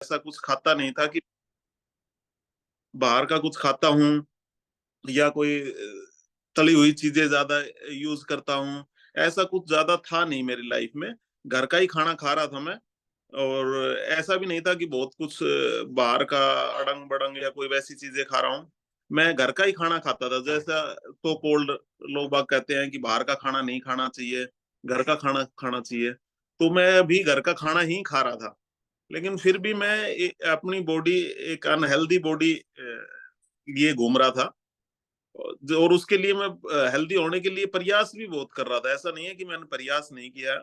ऐसा कुछ खाता नहीं था कि बाहर का कुछ खाता हूँ या कोई तली हुई चीजें ज्यादा यूज करता हूँ। ऐसा कुछ ज्यादा था नहीं मेरी लाइफ में। घर का ही खाना खा रहा था मैं। और ऐसा भी नहीं था कि बहुत कुछ बाहर का अड़ंग बड़ंग या कोई वैसी चीजें खा रहा हूँ। मैं घर का ही खाना खाता था। जैसा तो कोल्ड लोग बाग कहते हैं कि बाहर का खाना नहीं खाना चाहिए, घर का खाना खाना चाहिए। तो मैं भी घर का खाना ही खा रहा था। लेकिन फिर भी मैं अपनी बॉडी, एक अनहेल्दी बॉडी लिए घूम रहा था। और उसके लिए मैं हेल्दी होने के लिए प्रयास भी बहुत कर रहा था। ऐसा नहीं है कि मैंने प्रयास नहीं किया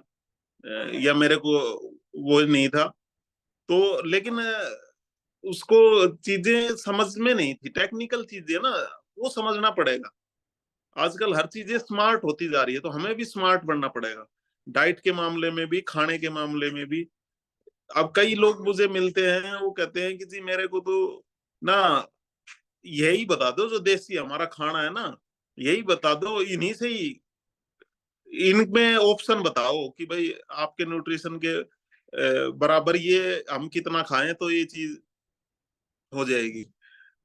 या मेरे को वो नहीं था। तो लेकिन उसको चीजें समझ में नहीं थी, टेक्निकल चीजें ना, वो समझना पड़ेगा। आजकल हर चीजें स्मार्ट होती जा रही है, तो हमें भी स्मार्ट बनना पड़ेगा। डाइट के मामले में भी, खाने के मामले में भी। अब कई लोग मुझे मिलते हैं, वो कहते हैं कि जी मेरे को तो ना यही बता दो जो देसी हमारा खाना है ना, यही बता दो, इन्हीं से ही इनमें ऑप्शन बताओ कि भाई आपके न्यूट्रिशन के बराबर ये हम कितना खाएं तो ये चीज हो जाएगी।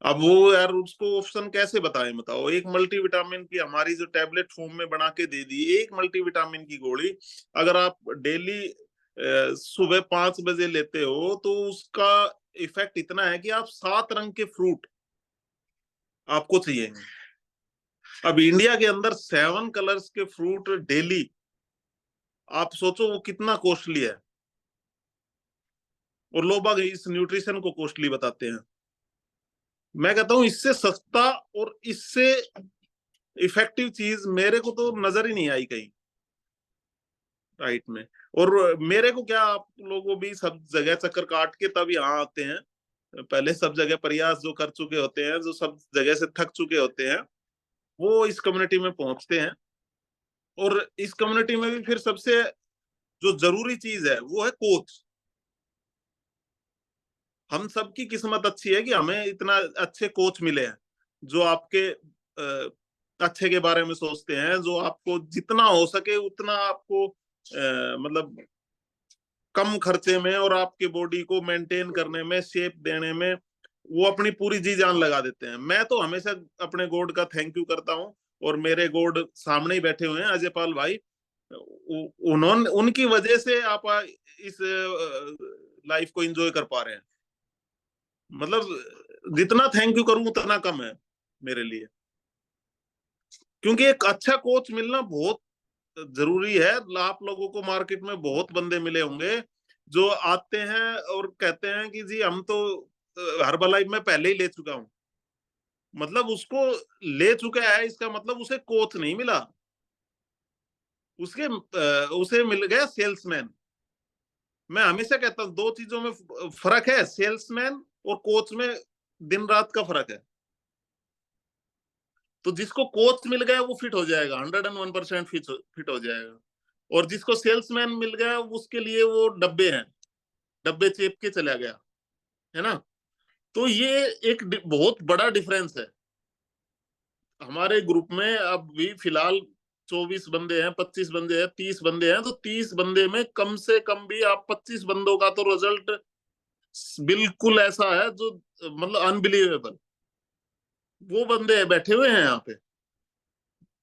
अब वो यार उसको ऑप्शन कैसे बताएं, बताओ। एक मल्टीविटामिन की हमारी जो टैबलेट फॉर्म में बना के दे दी, एक मल्टीविटामिन की गोली अगर आप डेली सुबह 5 बजे लेते हो तो उसका इफेक्ट इतना है कि आप 7 रंग के फ्रूट आपको चाहिए। अब इंडिया के अंदर 7 कलर्स के फ्रूट डेली, आप सोचो वो कितना कॉस्टली है। और लोग बाग इस न्यूट्रिशन को कॉस्टली बताते हैं। मैं कहता हूं इससे सस्ता और इससे इफेक्टिव चीज मेरे को तो नजर ही नहीं आई कहीं राइट में। और मेरे को क्या, आप लोगों भी सब जगह चक्कर काट के तब यहाँ आते हैं। पहले सब जगह प्रयास जो कर चुके होते हैं, जो सब जगह से थक चुके होते हैं, वो इस कम्युनिटी में पहुंचते हैं। और इस कम्युनिटी में भी फिर सबसे जो जरूरी चीज है वो है कोच। हम सबकी किस्मत अच्छी है कि हमें इतना अच्छे कोच मिले हैं जो आपके अच्छे के बारे में सोचते हैं, जो आपको जितना हो सके उतना आपको मतलब कम खर्चे में और आपके बॉडी को मेंटेन करने में, शेप देने में वो अपनी पूरी जी जान लगा देते हैं। मैं तो हमेशा अपने गॉड का थैंक यू करता हूँ। और मेरे गॉड सामने ही बैठे हुए हैं, अजय पाल भाई। उन्होंने, उनकी वजह से आप इस लाइफ को एंजॉय कर पा रहे हैं। मतलब जितना थैंक यू करूं उतना कम है मेरे लिए। क्योंकि एक अच्छा कोच मिलना बहुत जरूरी है। आप लोगों को मार्केट में बहुत बंदे मिले होंगे जो आते हैं और कहते हैं कि जी हम तो हर्बलाइफ में पहले ही ले चुका हूं। मतलब उसको ले चुका है, इसका मतलब उसे कोच नहीं मिला, उसके उसे मिल गया सेल्समैन। मैं हमेशा कहता हूँ दो चीजों में फर्क है, सेल्समैन और कोच में दिन रात का फर्क है। तो जिसको कोच मिल गया वो फिट हो जाएगा, 101% फिट हो जाएगा। और जिसको सेल्समैन मिल गया उसके लिए वो डब्बे हैं, डब्बे चेप के चला गया, है ना। तो ये एक बहुत बड़ा डिफरेंस है। हमारे ग्रुप में अब भी फिलहाल 24 बंदे हैं, 25 बंदे हैं, 30 बंदे हैं। तो 30 बंदे में कम से कम भी आप 25 बंदों का तो रिजल्ट बिल्कुल ऐसा है जो मतलब अनबिलीवेबल। वो बंदे बैठे हुए हैं यहाँ पे,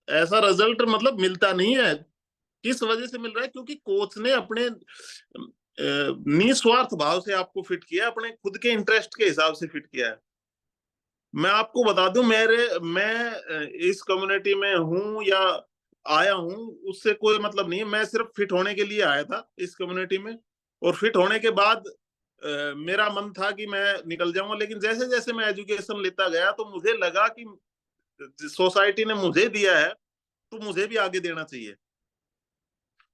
ऐसा रिजल्ट मतलब मिलता नहीं है। किस वजह से मिल रहा है? क्योंकि कोच ने अपने निस्वार्थ भाव से आपको फिट किया, अपने खुद के इंटरेस्ट के हिसाब से फिट किया है। मैं आपको बता दूं, मैं इस कम्युनिटी में हूं या आया हूं उससे कोई मतलब नहीं है। मैं सिर्फ फिट होने के लिए आया था इस कम्युनिटी में। और फिट होने के बाद मेरा मन था कि मैं निकल जाऊंगा। लेकिन जैसे जैसे मैं एजुकेशन लेता गया तो मुझे लगा कि सोसाइटी ने मुझे दिया है तो मुझे भी आगे देना चाहिए।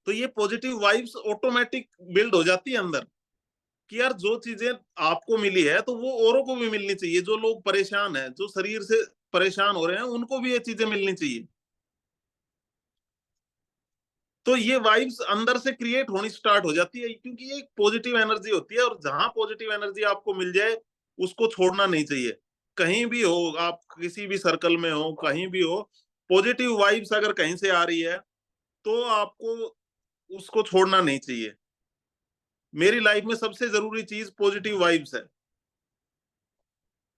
तो ये पॉजिटिव वाइब्स ऑटोमेटिक बिल्ड हो जाती है अंदर कि यार जो चीजें आपको मिली है तो वो औरों को भी मिलनी चाहिए। जो लोग परेशान हैं, जो शरीर से परेशान हो रहे हैं, उनको भी ये चीजें मिलनी चाहिए। तो ये वाइब्स अंदर से क्रिएट होनी स्टार्ट हो जाती है, क्योंकि ये एक पॉजिटिव एनर्जी होती है। और जहां पॉजिटिव एनर्जी आपको मिल जाए उसको छोड़ना नहीं चाहिए। कहीं भी हो आप, किसी भी सर्कल में हो, कहीं भी हो, पॉजिटिव वाइब्स अगर कहीं से आ रही है तो आपको उसको छोड़ना नहीं चाहिए। मेरी लाइफ में सबसे जरूरी चीज पॉजिटिव वाइब्स है।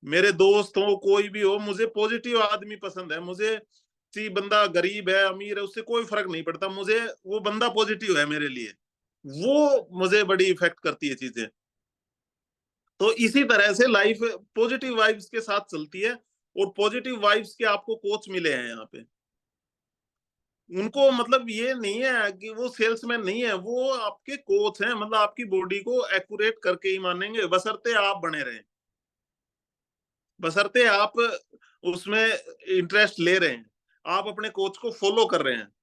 मेरे दोस्त हो, कोई भी हो, मुझे पॉजिटिव आदमी पसंद है। मुझे सी बंदा गरीब है अमीर है उससे कोई फर्क नहीं पड़ता, मुझे वो बंदा पॉजिटिव है मेरे लिए, वो मुझे बड़ी इफेक्ट करती है चीजें। तो इसी तरह से लाइफ पॉजिटिव वाइब्स के साथ चलती है। और पॉजिटिव वाइब्स के आपको कोच मिले हैं यहाँ पे। उनको मतलब ये नहीं है कि वो सेल्समैन नहीं है, वो आपके कोच हैं, मतलब आपकी बॉडी को एक्यूरेट करके ही मानेंगे, बशर्ते आप बने रहें, बशर्ते आप उसमें इंटरेस्ट ले रहे हैं, आप अपने कोच को फॉलो कर रहे हैं।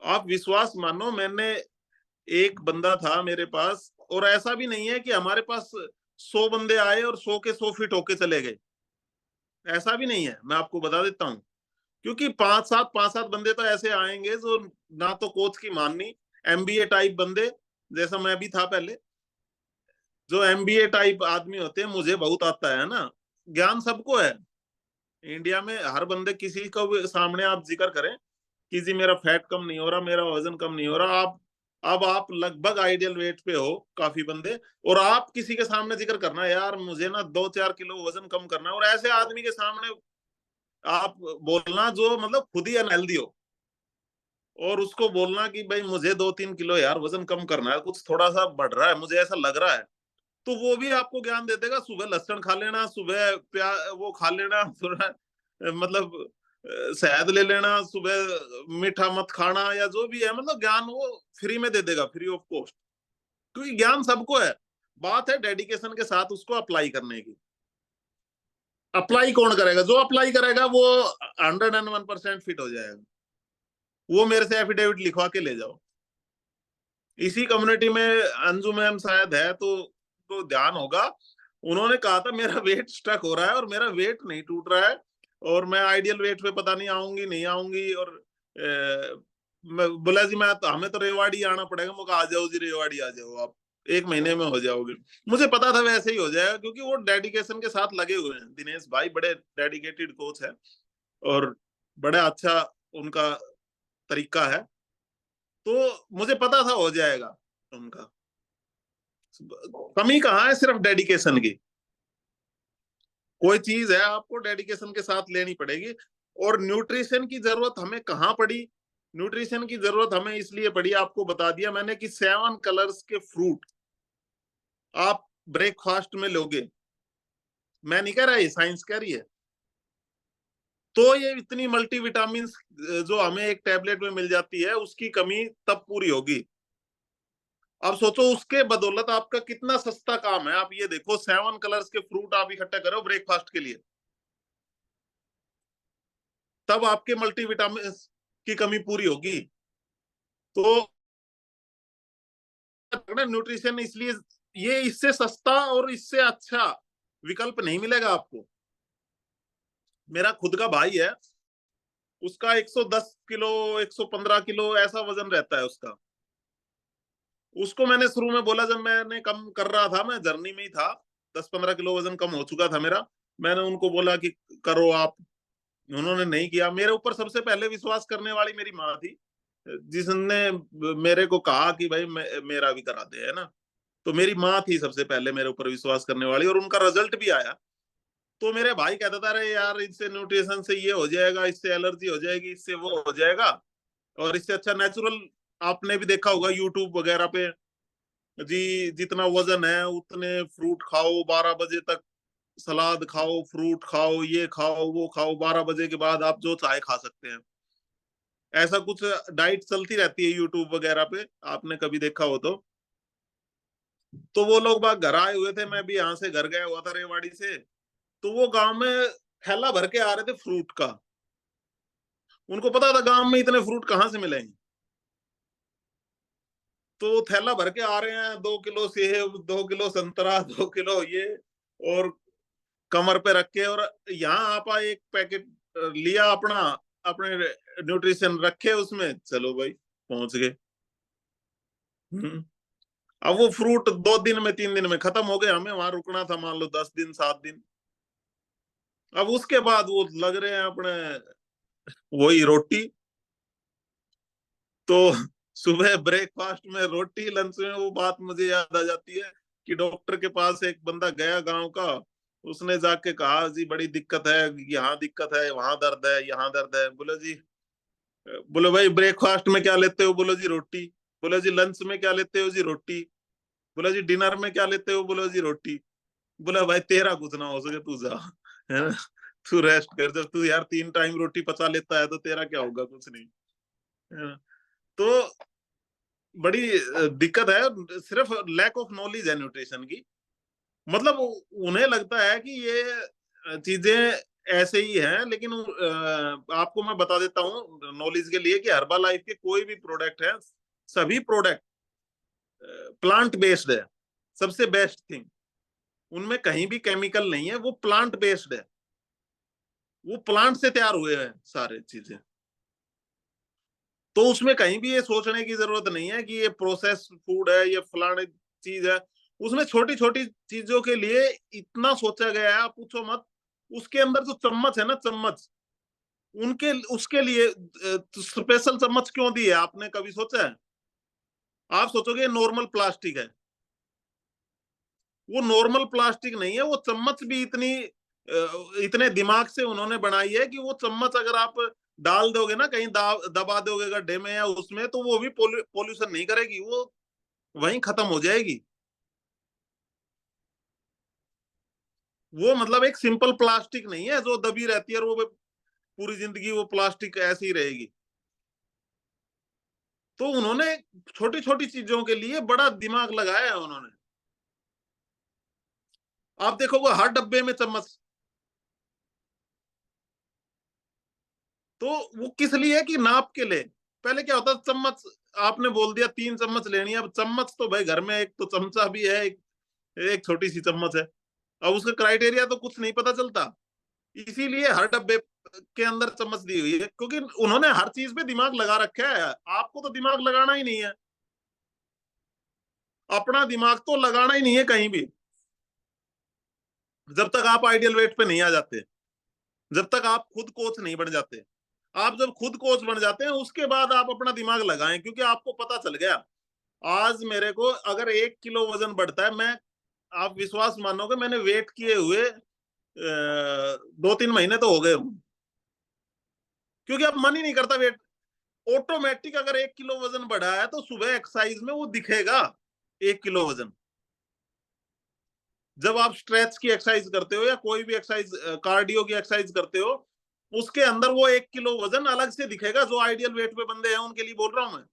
आप विश्वास मानो, मैंने एक बंदा था मेरे पास, और ऐसा भी नहीं है कि हमारे पास 100 बंदे आए और 100 के 100 फिट होके चले गए, ऐसा भी नहीं है, मैं आपको बता देता हूँ। क्योंकि पांच सात बंदे तो ऐसे आएंगे जो ना तो कोच की माननी, एमबीए टाइप बंदे, जैसा मैं भी था पहले, जो एमबीए टाइप आदमी होते हैं, मुझे बहुत आता है ना, ज्ञान सबको है। इंडिया में हर बंदे, किसी को भी सामने आप जिक्र करें कि जी मेरा फैट कम नहीं हो रहा, मेरा वजन कम नहीं हो रहा, आप अब आप लगभग आइडियल वेट पे हो काफी बंदे, और आप किसी के सामने जिक्र करना यार मुझे ना 2-4 किलो वजन कम करना है, और ऐसे आदमी के सामने आप बोलना जो मतलब खुद ही अनहेल्दी हो, और उसको बोलना कि भाई मुझे 2-3 किलो यार वजन कम करना है, कुछ थोड़ा सा बढ़ रहा है, मुझे ऐसा लग रहा है, तो वो भी आपको ज्ञान दे देगा, सुबह लहसुन खा लेना, सुबह वो खा लेना थोड़ा, मतलब शहद ले लेना, सुबह मीठा मत खाना, या जो भी है, मतलब ज्ञान वो फ्री में दे देगा, फ्री ऑफ कॉस्ट। क्योंकि ज्ञान सबको है, बात है डेडिकेशन के साथ उसको अप्लाई करने की। अप्लाई कौन करेगा? जो अप्लाई करेगा वो 101% फिट हो जाएगा। वो मेरे से एफिडेविट लिखवा के ले जाओ। इसी कम्युनिटी में अंजू मैम शायद है, तो ध्यान होगा, उन्होंने कहा था मेरा वेट स्टक हो रहा है और मेरा वेट नहीं टूट रहा है, और मैं आइडियल वेट पे पता नहीं आऊंगी नहीं आऊंगी, और मैं बोला जी मैं तो, हमें तो रेवाड़ी आना पड़ेगा। मैं कहा आ जाओ जी, रेवाड़ी आ जाओ, आप 1 महीने में हो जाओगे। मुझे पता था वैसे ही हो जाएगा, क्योंकि वो डेडिकेशन के साथ लगे हुए हैं, दिनेश भाई बड़े डेडिकेटेड कोच है, और बड़ा अच्छा उनका तरीका है, तो मुझे पता था हो जाएगा उनका। कमी कहाँ है, सिर्फ डेडिकेशन की। कोई चीज है आपको डेडिकेशन के साथ लेनी पड़ेगी। और न्यूट्रिशन की जरूरत हमें कहाँ पड़ी? न्यूट्रिशन की जरूरत हमें इसलिए पड़ी, आपको बता दिया मैंने, कि 7 कलर्स के फ्रूट आप ब्रेकफास्ट में लोगे। मैं नहीं कह रहा, ये साइंस कह रही है। तो ये इतनी मल्टीविटामिन जो हमें एक टैबलेट में मिल जाती है, उसकी कमी तब पूरी होगी। अब सोचो उसके बदौलत आपका कितना सस्ता काम है। आप ये देखो, 7 कलर्स के फ्रूट आप इकट्ठे करो ब्रेकफास्ट के लिए, तब आपके मल्टीविटामिन की कमी पूरी होगी। तो न्यूट्रिशन इसलिए, ये इससे सस्ता और इससे अच्छा विकल्प नहीं मिलेगा आपको। मेरा खुद का भाई है, उसका 110 किलो 115 किलो ऐसा वजन रहता है उसका। उसको मैंने शुरू में बोला, जब मैंने कम कर रहा था, मैं जर्नी में ही था, 10-15 किलो वजन कम हो चुका था मेरा, मैंने उनको बोला कि करो आप। उन्होंने नहीं किया। मेरे ऊपर सबसे पहले विश्वास करने वाली मेरी माँ थी, जिसने मेरे को कहा कि भाई मेरा भी करा दे, है ना। तो मेरी माँ थी सबसे पहले मेरे ऊपर विश्वास करने वाली, और उनका रिजल्ट भी आया। तो मेरे भाई कहता था, अरे यार इससे न्यूट्रिशन से ये हो जाएगा, इससे एलर्जी हो जाएगी, इससे वो हो जाएगा, और इससे अच्छा नेचुरल। आपने भी देखा होगा यूट्यूब वगैरह पे, जी जितना वजन है उतने फ्रूट खाओ, 12 बजे तक सलाद खाओ, फ्रूट खाओ, ये खाओ वो खाओ, 12 बजे के बाद आप जो चाहे खा सकते हैं। ऐसा कुछ डाइट चलती रहती है यूट्यूब वगैरह पे, आपने कभी देखा हो तो वो लोग बाग घर आए हुए थे, मैं भी यहाँ से घर गया हुआ था रेवाड़ी से, तो वो गांव में थैला भर के आ रहे थे फ्रूट का। उनको पता था गांव में इतने फ्रूट कहाँ से मिलेंगे, तो थैला भर के आ रहे हैं, 2 किलो सेब, 2 किलो संतरा, 2 किलो ये, और कमर पे रख के, और यहाँ आपा एक पैकेट लिया अपना, अपने न्यूट्रिशन रखे उसमें, चलो भाई पहुंच गए। हम्म। अब वो फ्रूट 2 दिन में 3 दिन में खत्म हो गए, हमें वहां रुकना था मान लो 10 दिन 7 दिन। अब उसके बाद वो लग रहे हैं अपने वही रोटी। तो सुबह ब्रेकफास्ट में रोटी, लंच में वो बात मुझे याद आ जाती है कि डॉक्टर के पास एक बंदा गया गांव का, उसने जाके कहा जी बड़ी दिक्कत है, यहाँ दिक्कत है, वहां दर्द है, यहाँ दर्द है। बोले जी, बोले भाई ब्रेकफास्ट में क्या लेते हो? बोले जी रोटी। बोले जी लंच में क्या लेते हो? जी रोटी। बोला जी डिनर में क्या लेते हो? बोला जी रोटी। बोला भाई तेरा कुछ ना हो सके तू जा, है ना, तू रेस्ट कर। जब तू यार 3 टाइम रोटी पचा लेता है तो तेरा क्या होगा? कुछ नहीं, है ना। तो बड़ी दिक्कत है, सिर्फ लैक ऑफ नॉलेज है न्यूट्रिशन की। मतलब उन्हें लगता है कि ये चीजें ऐसे ही हैं, लेकिन आपको मैं बता देता हूँ नॉलेज के लिए कि हर्बा लाइफ के कोई भी प्रोडक्ट है, सभी प्रोडक्ट प्लांट बेस्ड है। सबसे बेस्ट थिंग, उनमें कहीं भी केमिकल नहीं है, वो प्लांट बेस्ड है, वो प्लांट से तैयार हुए हैं सारे चीजें। तो उसमें कहीं भी ये सोचने की जरूरत नहीं है कि ये प्रोसेस फूड है, ये फलाने चीज है। उसमें छोटी छोटी चीजों के लिए इतना सोचा गया है, आप पूछो मत। उसके अंदर जो चम्मच है ना, चम्मच, उनके उसके लिए स्पेशल चम्मच क्यों दी है, आपने कभी सोचा है? आप सोचोगे नॉर्मल प्लास्टिक है, वो नॉर्मल प्लास्टिक नहीं है। वो चम्मच भी इतने दिमाग से उन्होंने बनाई है कि वो चम्मच अगर आप डाल दोगे ना कहीं, दबा दोगे गड्ढे में या उसमें, तो वो भी पोल्यूशन नहीं करेगी, वो वहीं खत्म हो जाएगी। वो मतलब एक सिंपल प्लास्टिक नहीं है जो दबी रहती है और वो पूरी जिंदगी वो प्लास्टिक ऐसी ही रहेगी। तो उन्होंने छोटी छोटी चीजों के लिए बड़ा दिमाग लगाया है उन्होंने। आप देखोगे हर डब्बे में चम्मच। तो वो किस लिए है कि नाप के लिए। पहले क्या होता था, चम्मच आपने बोल दिया 3 चम्मच लेनी है, अब चम्मच तो भाई घर में एक तो चमचा भी है, एक छोटी सी चम्मच है। अब उसका क्राइटेरिया तो कुछ नहीं पता चलता। इसीलिए हर डब्बे के अंदर चम्मच दी हुई है, क्योंकि उन्होंने हर चीज पे दिमाग लगा रखा है। आपको तो दिमाग लगाना ही नहीं है, अपना दिमाग तो लगाना ही नहीं है कहीं भी, जब तक आप आइडियल वेट पे नहीं आ जाते, जब तक आप खुद कोच नहीं बन जाते। आप जब खुद कोच बन जाते हैं उसके बाद आप अपना दिमाग लगाएं, क्योंकि आपको पता चल गया। आज मेरे को अगर 1 किलो वजन बढ़ता है, मैं, आप विश्वास मानोगे, मैंने वेट किए हुए 2-3 महीने तो हो गए हूँ, क्योंकि अब मन ही नहीं करता वेट। ऑटोमेटिक अगर 1 किलो वजन बढ़ा है तो सुबह एक्सरसाइज में वो दिखेगा, 1 किलो वजन। जब आप स्ट्रेच की एक्सरसाइज करते हो या कोई भी एक्सरसाइज, कार्डियो की एक्सरसाइज करते हो, उसके अंदर वो 1 किलो वजन अलग से दिखेगा। जो आइडियल वेट पे बंदे हैं उनके लिए बोल रहा हूं मैं,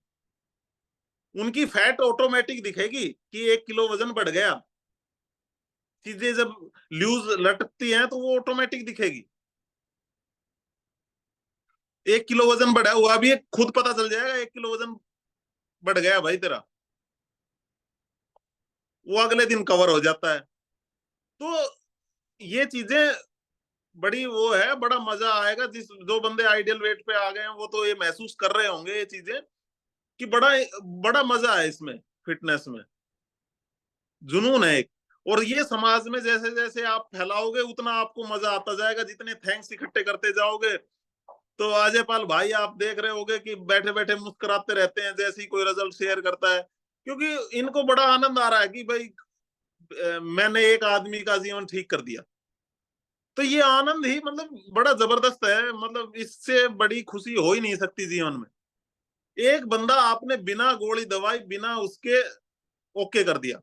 उनकी फैट ऑटोमेटिक दिखेगी कि 1 किलो वजन बढ़ गया। चीजें जब लूज लटकती हैं तो वो ऑटोमेटिक दिखेगी। 1 किलो वजन बढ़ा हुआ भी खुद पता चल जाएगा, 1 किलो वजन बढ़ गया भाई तेरा, वो अगले दिन कवर हो जाता है। तो ये चीजें बड़ी वो है, बड़ा मजा आएगा। जो बंदे आइडियल वेट पे आ गए हैं वो तो ये महसूस कर रहे होंगे ये चीजें, कि बड़ा बड़ा मजा है इसमें, फिटनेस में जुनून है एक। और ये समाज में जैसे जैसे आप फैलाओगे उतना आपको मजा आता जाएगा, जितने थैंक्स इकट्ठे करते जाओगे। तो अजय पाल भाई आप देख रहे होगे कि बैठे बैठे मुस्कुराते रहते हैं जैसे ही कोई रिजल्ट शेयर करता है, क्योंकि इनको बड़ा आनंद आ रहा है कि भाई मैंने एक आदमी का जीवन ठीक कर दिया। तो ये आनंद ही मतलब बड़ा जबरदस्त है, मतलब इससे बड़ी खुशी हो ही नहीं सकती जीवन में। एक बंदा आपने बिना गोली दवाई बिना उसके ओके कर दिया।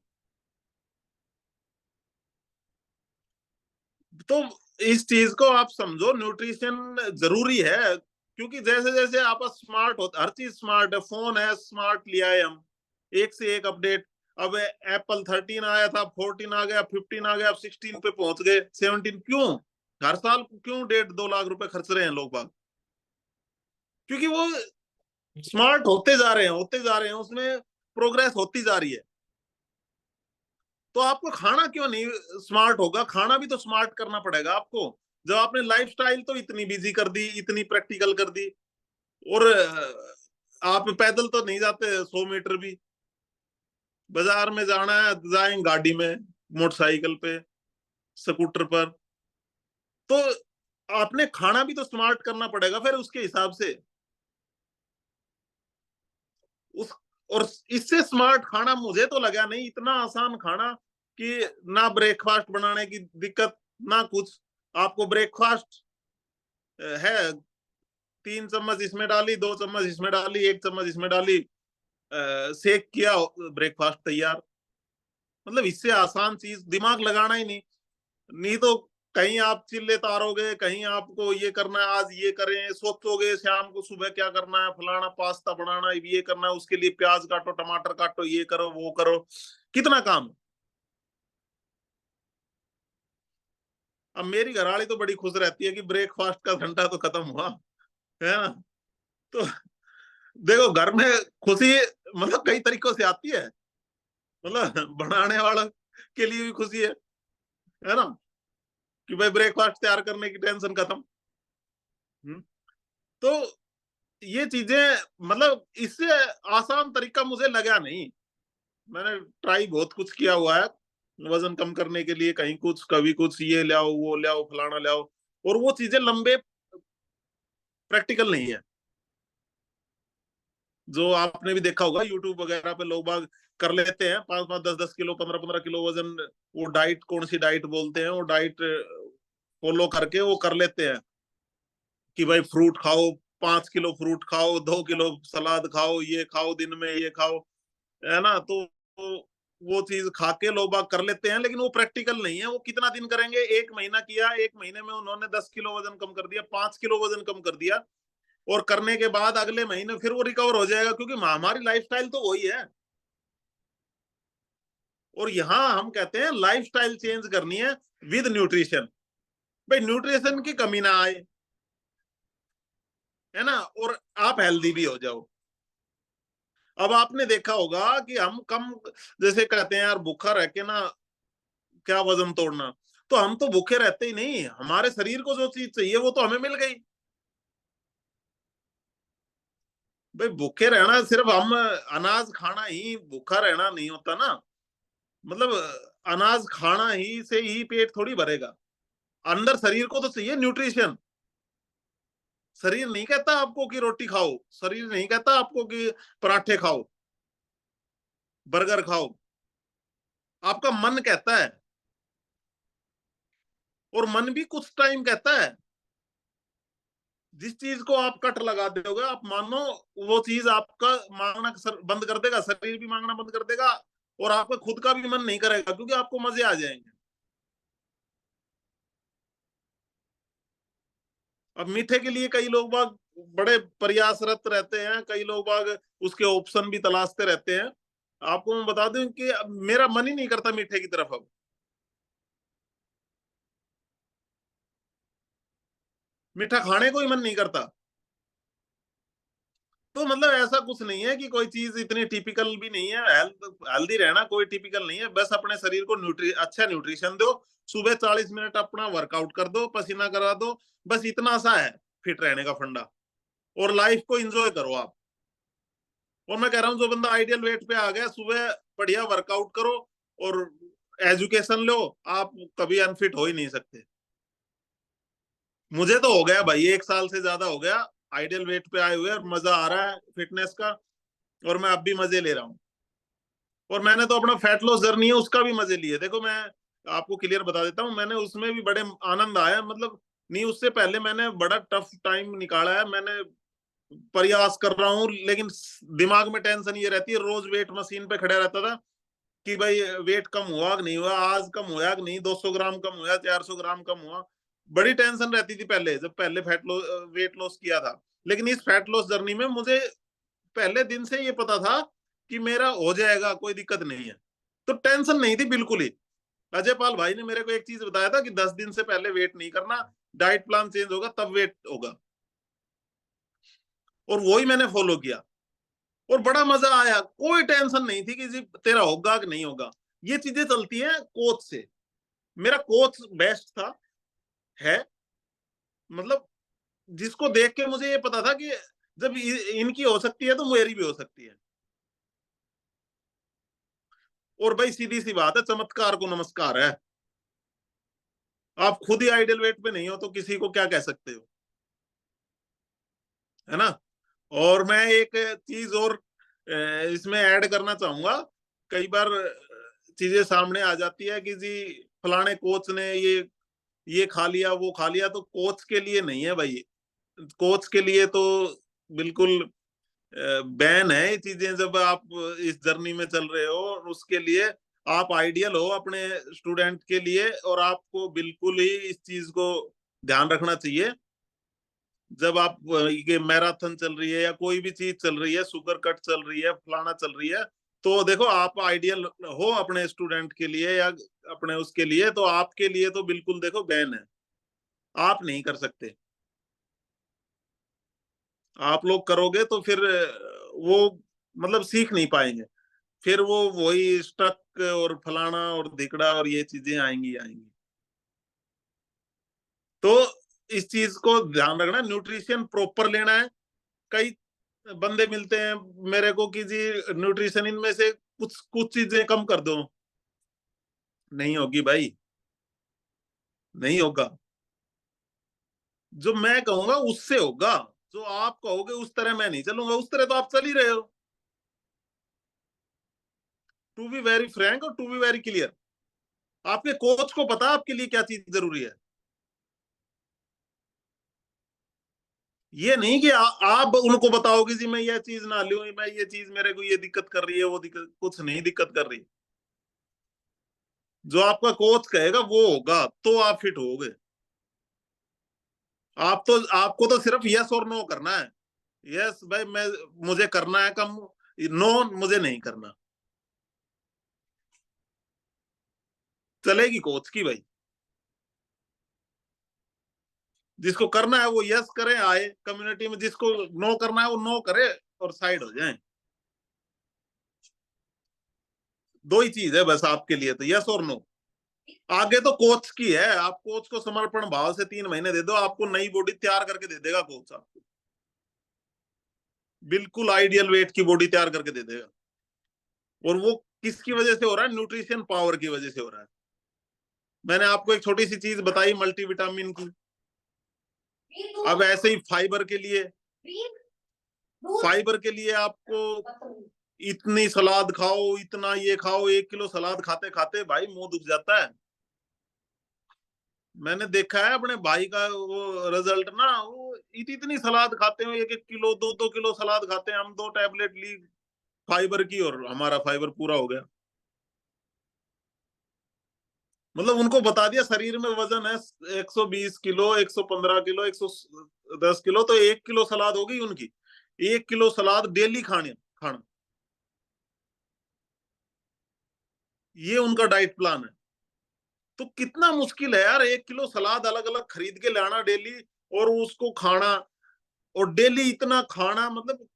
तो इस चीज को आप समझो, न्यूट्रिशन जरूरी है, क्योंकि जैसे जैसे आप स्मार्ट होता, हर चीज स्मार्ट है, फोन है स्मार्ट, लिया है हम एक से एक अपडेट। अब एप्पल 13 आया था, 14 आ गया, 15 आ गया, अब 16 पे पहुंच गए, 17 क्यों? हर साल क्यों 1.5-2 लाख रुपए खर्च रहे हैं लोग बाग? क्योंकि वो स्मार्ट होते जा रहे हैं, उसमें प्रोग्रेस होती जा रही है। तो आपको खाना क्यों नहीं स्मार्ट होगा? खाना भी तो स्मार्ट करना पड़ेगा आपको। जब आपने लाइफस्टाइल तो इतनी बिजी कर दी, इतनी प्रैक्टिकल कर दी, और आप पैदल तो नहीं जाते 100 मीटर भी, बाजार में जाना है जाएं गाड़ी में, मोटरसाइकिल पे, स्कूटर पर। तो आपने खाना भी तो स्मार्ट करना पड़ेगा फिर उसके हिसाब से। उस और इससे स्मार्ट खाना मुझे तो लगा नहीं, इतना आसान खाना कि ना ब्रेकफास्ट बनाने की दिक्कत ना कुछ। आपको ब्रेकफास्ट है, 3 चम्मच इसमें डाली, 2 चम्मच इसमें डाली, 1 चम्मच इसमें डाली, सेक किया, ब्रेकफास्ट तैयार। मतलब इससे आसान चीज दिमाग लगाना ही नहीं। नहीं तो कहीं आप चिल्ले तारोगे, कहीं आपको ये करना है, आज ये करें, सोचोगे शाम को सुबह क्या करना है, फलाना पास्ता बनाना है, ये करना है, उसके लिए प्याज काटो, टमाटर काटो, ये करो, वो करो, कितना काम। अब मेरी घरवाली तो बड़ी खुश रहती है कि ब्रेकफास्ट का घंटा तो खत्म हुआ, है ना। तो देखो घर में खुशी मतलब कई तरीकों से आती है, मतलब बनाने वाला के लिए भी खुशी है ना, कि भाई ब्रेकफास्ट तैयार करने की टेंशन खत्म। हम्म। तो ये चीजें मतलब इससे आसान तरीका मुझे लगा नहीं। मैंने ट्राई बहुत कुछ किया हुआ है वजन कम करने के लिए, कहीं कुछ कभी कुछ, ये ले आओ, वो ले आओ, फलाना ले आओ, और वो चीजें लंबे प्रैक्टिकल नहीं है। जो आपने भी देखा होगा यूट्यूब वगैरह पे लोग बाग कर लेते हैं 5-5, 10-10 किलो, 15-15 किलो वजन, वो डाइट, कौन सी डाइट बोलते हैं, वो डाइट फॉलो करके वो कर लेते हैं कि भाई फ्रूट खाओ, 5 किलो फ्रूट खाओ, 2 किलो सलाद खाओ, ये खाओ, दिन में ये खाओ, है ना। तो वो चीज खा के लोग बाग कर लेते हैं, लेकिन वो प्रैक्टिकल नहीं है। वो कितना दिन करेंगे, 1 महीना किया, 1 महीने में उन्होंने 10 किलो वजन कम कर दिया, 5 किलो वजन कम कर दिया, और करने के बाद अगले महीने फिर वो रिकवर हो जाएगा, क्योंकि हमारी लाइफस्टाइल तो वही है। और यहाँ हम कहते हैं लाइफस्टाइल चेंज करनी है विद न्यूट्रिशन, भाई न्यूट्रिशन की कमी ना आए, है ना, और आप हेल्दी भी हो जाओ। अब आपने देखा होगा कि हम कम, जैसे कहते हैं यार भूखा रह के ना क्या वजन तोड़ना, तो हम तो भूखे रहते ही नहीं, हमारे शरीर को जो चीज चाहिए वो तो हमें मिल गई। भाई भूखे रहना सिर्फ हम अनाज खाना ही भूखा रहना नहीं होता ना, मतलब अनाज खाना ही से ही पेट थोड़ी भरेगा, अंदर शरीर को तो चाहिए न्यूट्रिशन। शरीर नहीं कहता आपको कि रोटी खाओ, शरीर नहीं कहता आपको कि पराठे खाओ, बर्गर खाओ, आपका मन कहता है, और मन भी कुछ टाइम कहता है। जिस चीज को आप कट लगा दोगे, आप मानो वो चीज आपका मांगना बंद कर देगा, शरीर भी मांगना बंद कर देगा, और आपका खुद का भी मन नहीं करेगा, क्योंकि आपको मजे आ जाएंगे। अब मीठे के लिए कई लोग बाग बड़े प्रयासरत रहते हैं, कई लोग बाग उसके ऑप्शन भी तलाशते रहते हैं। आपको मैं बता दूं कि अब मेरा मन ही नहीं करता मीठे की तरफ, अब मीठा खाने को ही मन नहीं करता। तो मतलब ऐसा कुछ नहीं है कि कोई चीज इतनी टिपिकल भी नहीं है, हेल्दी रहना कोई टिपिकल नहीं है, बस अपने शरीर को अच्छा न्यूट्रिशन दो, सुबह 40 मिनट अपना वर्कआउट कर दो, पसीना करा दो, बस इतना सा है फिट रहने का फंडा, और लाइफ को एंजॉय करो आप। और मैं कह रहा हूँ जो बंदा आइडियल वेट पे आ गया, सुबह बढ़िया वर्कआउट करो और एजुकेशन लो, आप कभी अनफिट हो ही नहीं सकते। मुझे तो हो गया भाई, 1 साल से ज्यादा हो गया आइडियल वेट पे आए हुए, और मजा आ रहा है फिटनेस का, और मैं अब भी मजे ले रहा हूँ। और मैंने तो अपना फैट लॉस जर्नी है उसका भी मजे लिए, देखो मैं आपको क्लियर बता देता हूँ, मैंने उसमें भी बड़े आनंद आया, मतलब नहीं उससे पहले मैंने बड़ा टफ टाइम निकाला है, मैंने प्रयास कर रहा हूँ, लेकिन दिमाग में टेंशन ये रहती है, रोज वेट मशीन पे खड़ा रहता था कि भाई वेट कम हुआ कि नहीं हुआ, आज कम हुआ कि नहीं, 200 ग्राम कम हुआ, 400 ग्राम कम हुआ, बड़ी टेंशन रहती थी पहले, जब पहले वेट लॉस किया था। लेकिन इस फैट लॉस जर्नी में मुझे पहले दिन से ये पता था कि मेरा हो जाएगा, कोई दिक्कत नहीं है, तो टेंशन नहीं थी बिल्कुल ही। अजय पाल भाई ने मेरे को एक चीज बताया था कि 10 दिन से पहले वेट नहीं करना, डाइट प्लान चेंज होगा तब वेट होगा, और वही मैंने फॉलो किया, और बड़ा मजा आया, कोई टेंशन नहीं थी कि जी तेरा होगा कि नहीं होगा। ये चीजें चलती हैं कोच से, मेरा कोच बेस्ट था, है, मतलब जिसको देख के मुझे ये पता था कि जब इनकी हो सकती है तो मेरी भी हो सकती है। और भाई सीधी सी बात है, चमत्कार को नमस्कार है, आप खुद ही आइडियल वेट पे नहीं हो तो किसी को क्या कह सकते हो, है ना। और मैं एक चीज और इसमें ऐड करना चाहूंगा, कई बार चीजें सामने आ जाती है कि जी फलाने कोच ने ये खा लिया वो खा लिया, तो कोच के लिए नहीं है भाई। कोच के लिए तो बिल्कुल बैन है ये चीजें, जब आप इस जर्नी में चल रहे हो। और उसके लिए आप आइडियल हो अपने स्टूडेंट के लिए, और आपको बिल्कुल ही इस चीज को ध्यान रखना चाहिए। जब आप ये मैराथन चल रही है या कोई भी चीज चल रही है, सुगर कट चल रही है, फलाना चल रही है, तो देखो आप आइडियल हो अपने स्टूडेंट के लिए या अपने उसके लिए, तो आपके लिए तो बिल्कुल देखो बैन है, आप नहीं कर सकते। आप लोग करोगे तो फिर वो मतलब सीख नहीं पाएंगे, फिर वो वही स्टक और फलाना और धिकड़ा और ये चीजें आएंगी आएंगी। तो इस चीज को ध्यान रखना, न्यूट्रिशन प्रॉपर लेना है। कई बंदे मिलते हैं मेरे को कि जी न्यूट्रिशन इनमें से कुछ कुछ चीजें कम कर दो, नहीं होगी भाई, नहीं होगा। जो मैं कहूंगा उससे होगा, जो आप कहोगे उस तरह मैं नहीं चलूंगा, उस तरह तो आप चल ही रहे हो। टू बी वेरी फ्रैंक और टू बी वेरी क्लियर, आपके कोच को पता आपके लिए क्या चीज जरूरी है। ये नहीं कि आप उनको बताओगे जी मैं ये चीज ना लूं, मैं ये चीज मेरे को ये दिक्कत कर रही है, वो दिक्कत कुछ नहीं दिक्कत कर रही। जो आपका कोच कहेगा वो होगा, तो आप फिट होगे। आपको तो सिर्फ यस और नो करना है। यस भाई मैं, मुझे करना है कम, नो मुझे नहीं करना, चलेगी कोच की भाई। जिसको करना है वो यस करे, आए कम्युनिटी में, जिसको नो करना है वो नो करे और साइड हो जाए। दो ही चीज है बस आपके लिए, तो यस और नो। आगे तो कोच की है, आप कोच को समर्पण भाव से 3 महीने दे दो, आपको नई बॉडी तैयार करके दे देगा कोच आपको, बिल्कुल आइडियल वेट की बॉडी तैयार करके दे देगा। और वो किसकी वजह से हो रहा है? न्यूट्रिशन पावर की वजह से हो रहा है। मैंने आपको एक छोटी सी चीज बताई मल्टीविटामिन की। अब ऐसे ही फाइबर के लिए आपको इतनी सलाद खाओ, इतना ये खाओ, 1 किलो सलाद खाते खाते भाई मुंह दुख जाता है। मैंने देखा है अपने भाई का वो रिजल्ट ना, वो इतनी सलाद खाते हैं, 1 1 किलो 2 2 किलो सलाद खाते हैं। हम 2 टैबलेट ली फाइबर की और हमारा फाइबर पूरा हो गया। मतलब उनको बता दिया शरीर में वजन है 120 किलो, 115 किलो, 110 किलो, तो 1 किलो सलाद होगी उनकी। 1 किलो सलाद डेली खाने खाना, ये उनका डाइट प्लान है। तो कितना मुश्किल है यार, 1 किलो सलाद अलग अलग खरीद के लाना डेली, और उसको खाना, और डेली इतना खाना, मतलब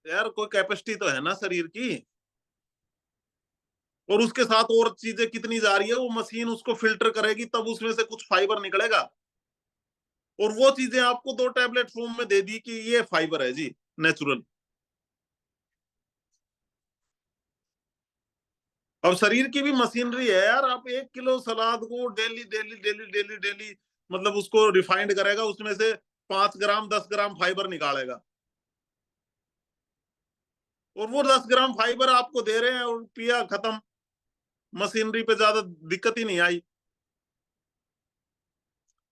यार कोई कैपेसिटी तो है ना शरीर की। और उसके साथ और चीजें कितनी जा रही है, वो मशीन उसको फिल्टर करेगी तब उसमें से कुछ फाइबर निकलेगा। और वो चीजें आपको 2 टैबलेट फॉर्म में दे दी कि ये फाइबर है जी, नेचुरल। अब शरीर की भी मशीनरी है यार, आप 1 किलो सलाद को daily daily daily daily daily, मतलब उसको रिफाइंड करेगा, उसमें से 5 ग्राम 10 ग्राम फाइबर निकालेगा। और वो 10 ग्राम फाइबर आपको दे रहे हैं और पिया खत्म, मशीनरी पे ज्यादा दिक्कत ही नहीं आई।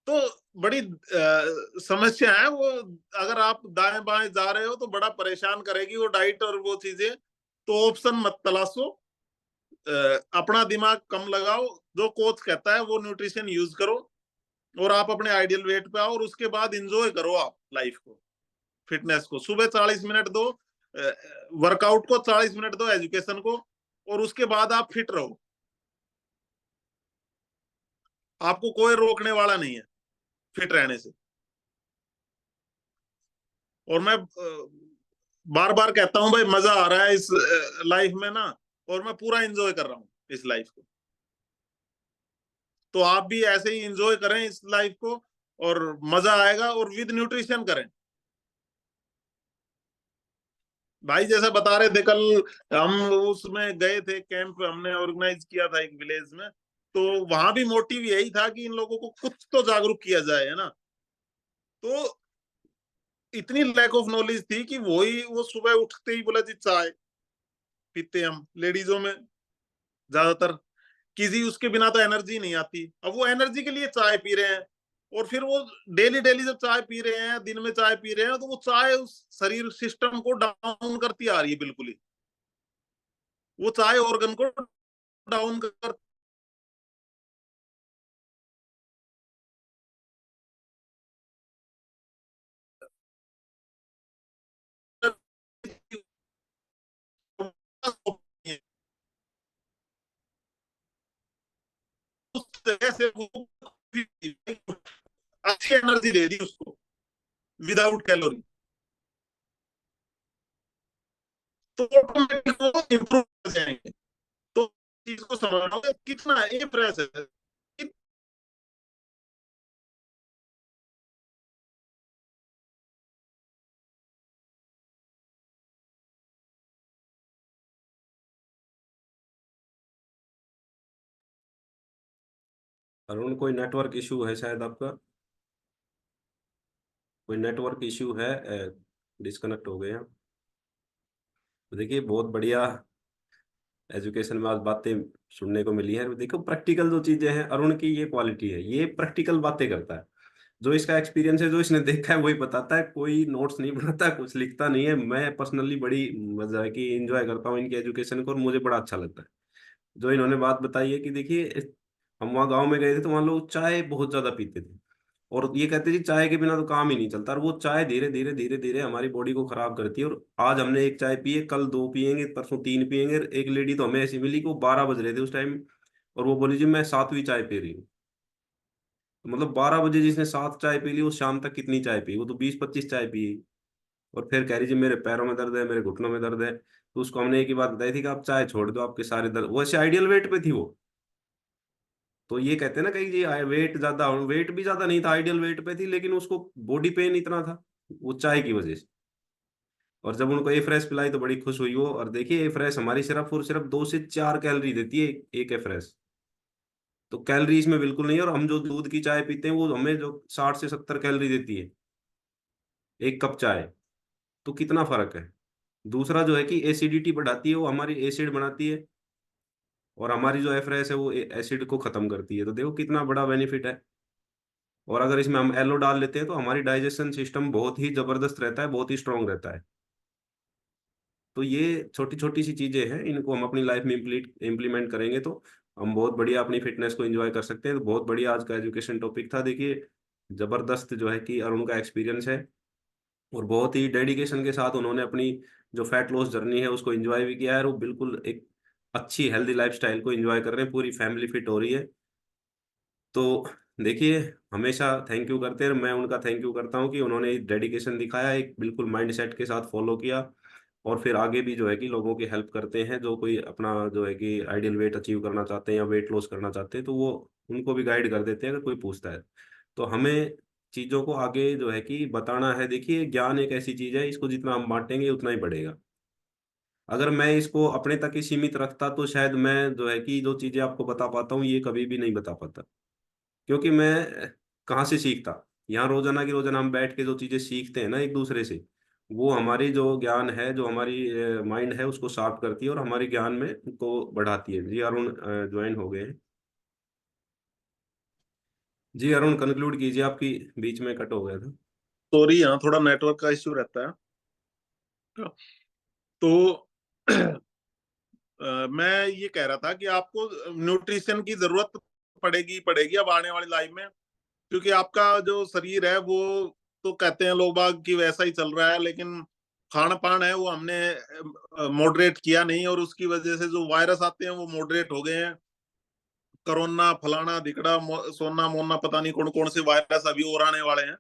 तो बड़ी समस्या है वो। अगर आप दाएं बाएं जा रहे हो तो बड़ा परेशान करेगी वो डाइट और वो चीजें। तो ऑप्शन मत तलाशो, अपना दिमाग कम लगाओ, जो कोच कहता है वो न्यूट्रिशन यूज करो, और आप अपने आइडियल वेट पे आओ, और उसके बाद इंजॉय करो आप लाइफ को, फिटनेस को। सुबह 40 मिनट दो वर्कआउट को, 40 मिनट दो एजुकेशन को, और उसके बाद आप फिट रहो। आपको कोई रोकने वाला नहीं है फिट रहने से। और मैं बार बार कहता हूँ भाई, मजा आ रहा है इस लाइफ में ना, और मैं पूरा एंजॉय कर रहा हूँ इस लाइफ को। तो आप भी ऐसे ही एंजॉय करें इस लाइफ को, और मजा आएगा, और विद न्यूट्रिशन करें। भाई जैसा बता रहे थे कल, हम उसमें गए थे, कैंप हमने ऑर्गेनाइज किया था एक विलेज में। तो वहां भी मोटिव यही था कि इन लोगों को कुछ तो जागरूक किया जाए, है ना। तो इतनी लैक ऑफ नॉलेज थी कि वही वो सुबह उठते ही बोला जी चाय, पीते हैं हम, लेडीजों में ज्यादातर। किसी उसके बिना तो एनर्जी नहीं आती। अब वो एनर्जी के लिए चाय पी रहे हैं, और फिर वो डेली डेली जब चाय पी रहे हैं, दिन में चाय पी रहे हैं, तो वो चाय उस शरीर सिस्टम को डाउन करती आ रही है बिल्कुल ही। वो चाय ऑर्गन को डाउन कर उस तरह से वो अच्छी एनर्जी दे दी उसको विदाउट कैलोरी, तो ऑटोमेटिक वो इम्प्रूव कर जाएंगे। तो चीज को समझना होगा कितना ये फ्रेश है। अरुण, कोई नेटवर्क इशू है शायद आपका? कोई नेटवर्क इशू है? डिस्कनेक्ट हो गए हैं। तो देखिए, बहुत बढ़िया एजुकेशन में आज बातें सुनने को मिली है। देखो, प्रैक्टिकल जो चीजें हैं, अरुण की ये क्वालिटी है, ये प्रैक्टिकल बातें करता है। जो इसका एक्सपीरियंस है, जो इसने देखा है, वही बताता है। कोई नोट्स नहीं बनाता, कुछ लिखता नहीं है। मैं पर्सनली बड़ी मजा है कि इंजॉय करता हूँ इनके एजुकेशन को, और मुझे बड़ा अच्छा लगता है। जो इन्होंने बात बताई है कि देखिए, हम वहाँ गाँव में गए थे तो वहाँ लोग चाय बहुत ज्यादा पीते थे, और ये कहते जी चाय के बिना तो काम ही नहीं चलता। और वो चाय धीरे धीरे धीरे धीरे हमारी बॉडी को खराब करती है। और आज हमने एक चाय पी है, कल दो पियेंगे, परसों तीन पियेंगे। एक लेडी तो हमें ऐसी मिली कि वो 12 बज रहे थे उस टाइम, और वो बोली जी मैं सातवीं चाय पी रही हूँ। तो मतलब 12 बजे जिसने 7 चाय पी ली, वो शाम तक कितनी चाय पी? वो तो 20-25 चाय पी। और फिर कह रही जी मेरे पैरों में दर्द है, मेरे घुटनों में दर्द है। तो उसको हमने एक ही बात बताई थी कि आप चाय छोड़ दो, आपके सारे दर्द। वो ऐसे आइडियल वेट पे थी वो। तो ये कहते हैं ना कहीं जी, वेट ज्यादा, वेट भी ज्यादा नहीं था, आइडियल वेट पे थी, लेकिन उसको बॉडी पेन इतना था, वो चाय की वजह से। और जब उनको ए फ्रेश पिलाई तो बड़ी खुश हुई वो। और देखिए, ए फ्रेश हमारी सिर्फ और सिर्फ 2 से 4 कैलोरी देती है एक ए फ्रेश। तो कैलोरी इसमें बिल्कुल नहीं है। और हम जो दूध की चाय पीते हैं, वो हमें जो 60 से 70 कैलोरी देती है एक कप चाय। तो कितना फर्क है। दूसरा जो है कि एसिडिटी बढ़ाती है, वो हमारी एसिड बनाती है। और हमारी जो ए फ्रेश है, वो एसिड को खत्म करती है। तो देखो कितना बड़ा बेनिफिट है। और अगर इसमें हम एलो डाल लेते हैं, तो हमारी डाइजेशन सिस्टम बहुत ही जबरदस्त रहता है, बहुत ही स्ट्रांग रहता है। तो ये छोटी छोटी सी चीजें हैं, इनको हम अपनी लाइफ में इम्प्लीमेंट करेंगे तो हम बहुत बढ़िया अपनी फिटनेस को एंजॉय कर सकते हैं। तो बहुत बढ़िया आज का एजुकेशन टॉपिक था। देखिए, जबरदस्त जो है कि अरुण का एक्सपीरियंस है, और बहुत ही डेडिकेशन के साथ उन्होंने अपनी जो फैट लॉस जर्नी है उसको एंजॉय भी किया है। और वो बिल्कुल एक अच्छी हेल्दी लाइफस्टाइल को एंजॉय कर रहे हैं, पूरी फैमिली फिट हो रही है। तो देखिए, हमेशा थैंक यू करते हैं। मैं उनका थैंक यू करता हूँ कि उन्होंने डेडिकेशन दिखाया, एक बिल्कुल माइंड सेट के साथ फॉलो किया। और फिर आगे भी जो है कि लोगों की हेल्प करते हैं, जो कोई अपना जो है कि आइडियल वेट अचीव करना चाहते हैं या वेट लॉस करना चाहते हैं, तो वो उनको भी गाइड कर देते हैं अगर कोई पूछता है। तो हमें चीज़ों को आगे जो है कि बताना है। देखिए, ज्ञान एक ऐसी चीज़ है, इसको जितना हम बांटेंगे उतना ही बढ़ेगा। अगर मैं इसको अपने तक ही सीमित रखता, तो शायद मैं जो है कि जो चीज़ें आपको बता पाता हूँ, ये कभी भी नहीं बता पाता। क्योंकि मैं कहाँ से सीखता? यहाँ रोजाना की रोजाना हम बैठ के जो चीजें सीखते हैं ना एक दूसरे से, वो हमारी जो ज्ञान है, जो हमारी माइंड है, उसको शार्प करती है और हमारे ज्ञान में को बढ़ाती है। जी अरुण ज्वाइन हो गए हैं। जी अरुण, कंक्लूड कीजिए, आपकी बीच में कट हो गया था। सॉरी, यहाँ थोड़ा नेटवर्क का इश्यू रहता है। तो मैं ये कह रहा था कि आपको न्यूट्रिशन की जरूरत पड़ेगी पड़ेगी अब आने वाली लाइफ में, क्योंकि आपका जो शरीर है वो, तो कहते हैं लोग बाग कि वैसा ही चल रहा है, लेकिन खान पान है वो हमने मॉडरेट किया नहीं, और उसकी वजह से जो वायरस आते हैं वो मॉडरेट हो गए हैं। कोरोना फलाना धिकड़ा सोना मोना पता नहीं कौन कौन से वायरस अभी और आने वाले हैं।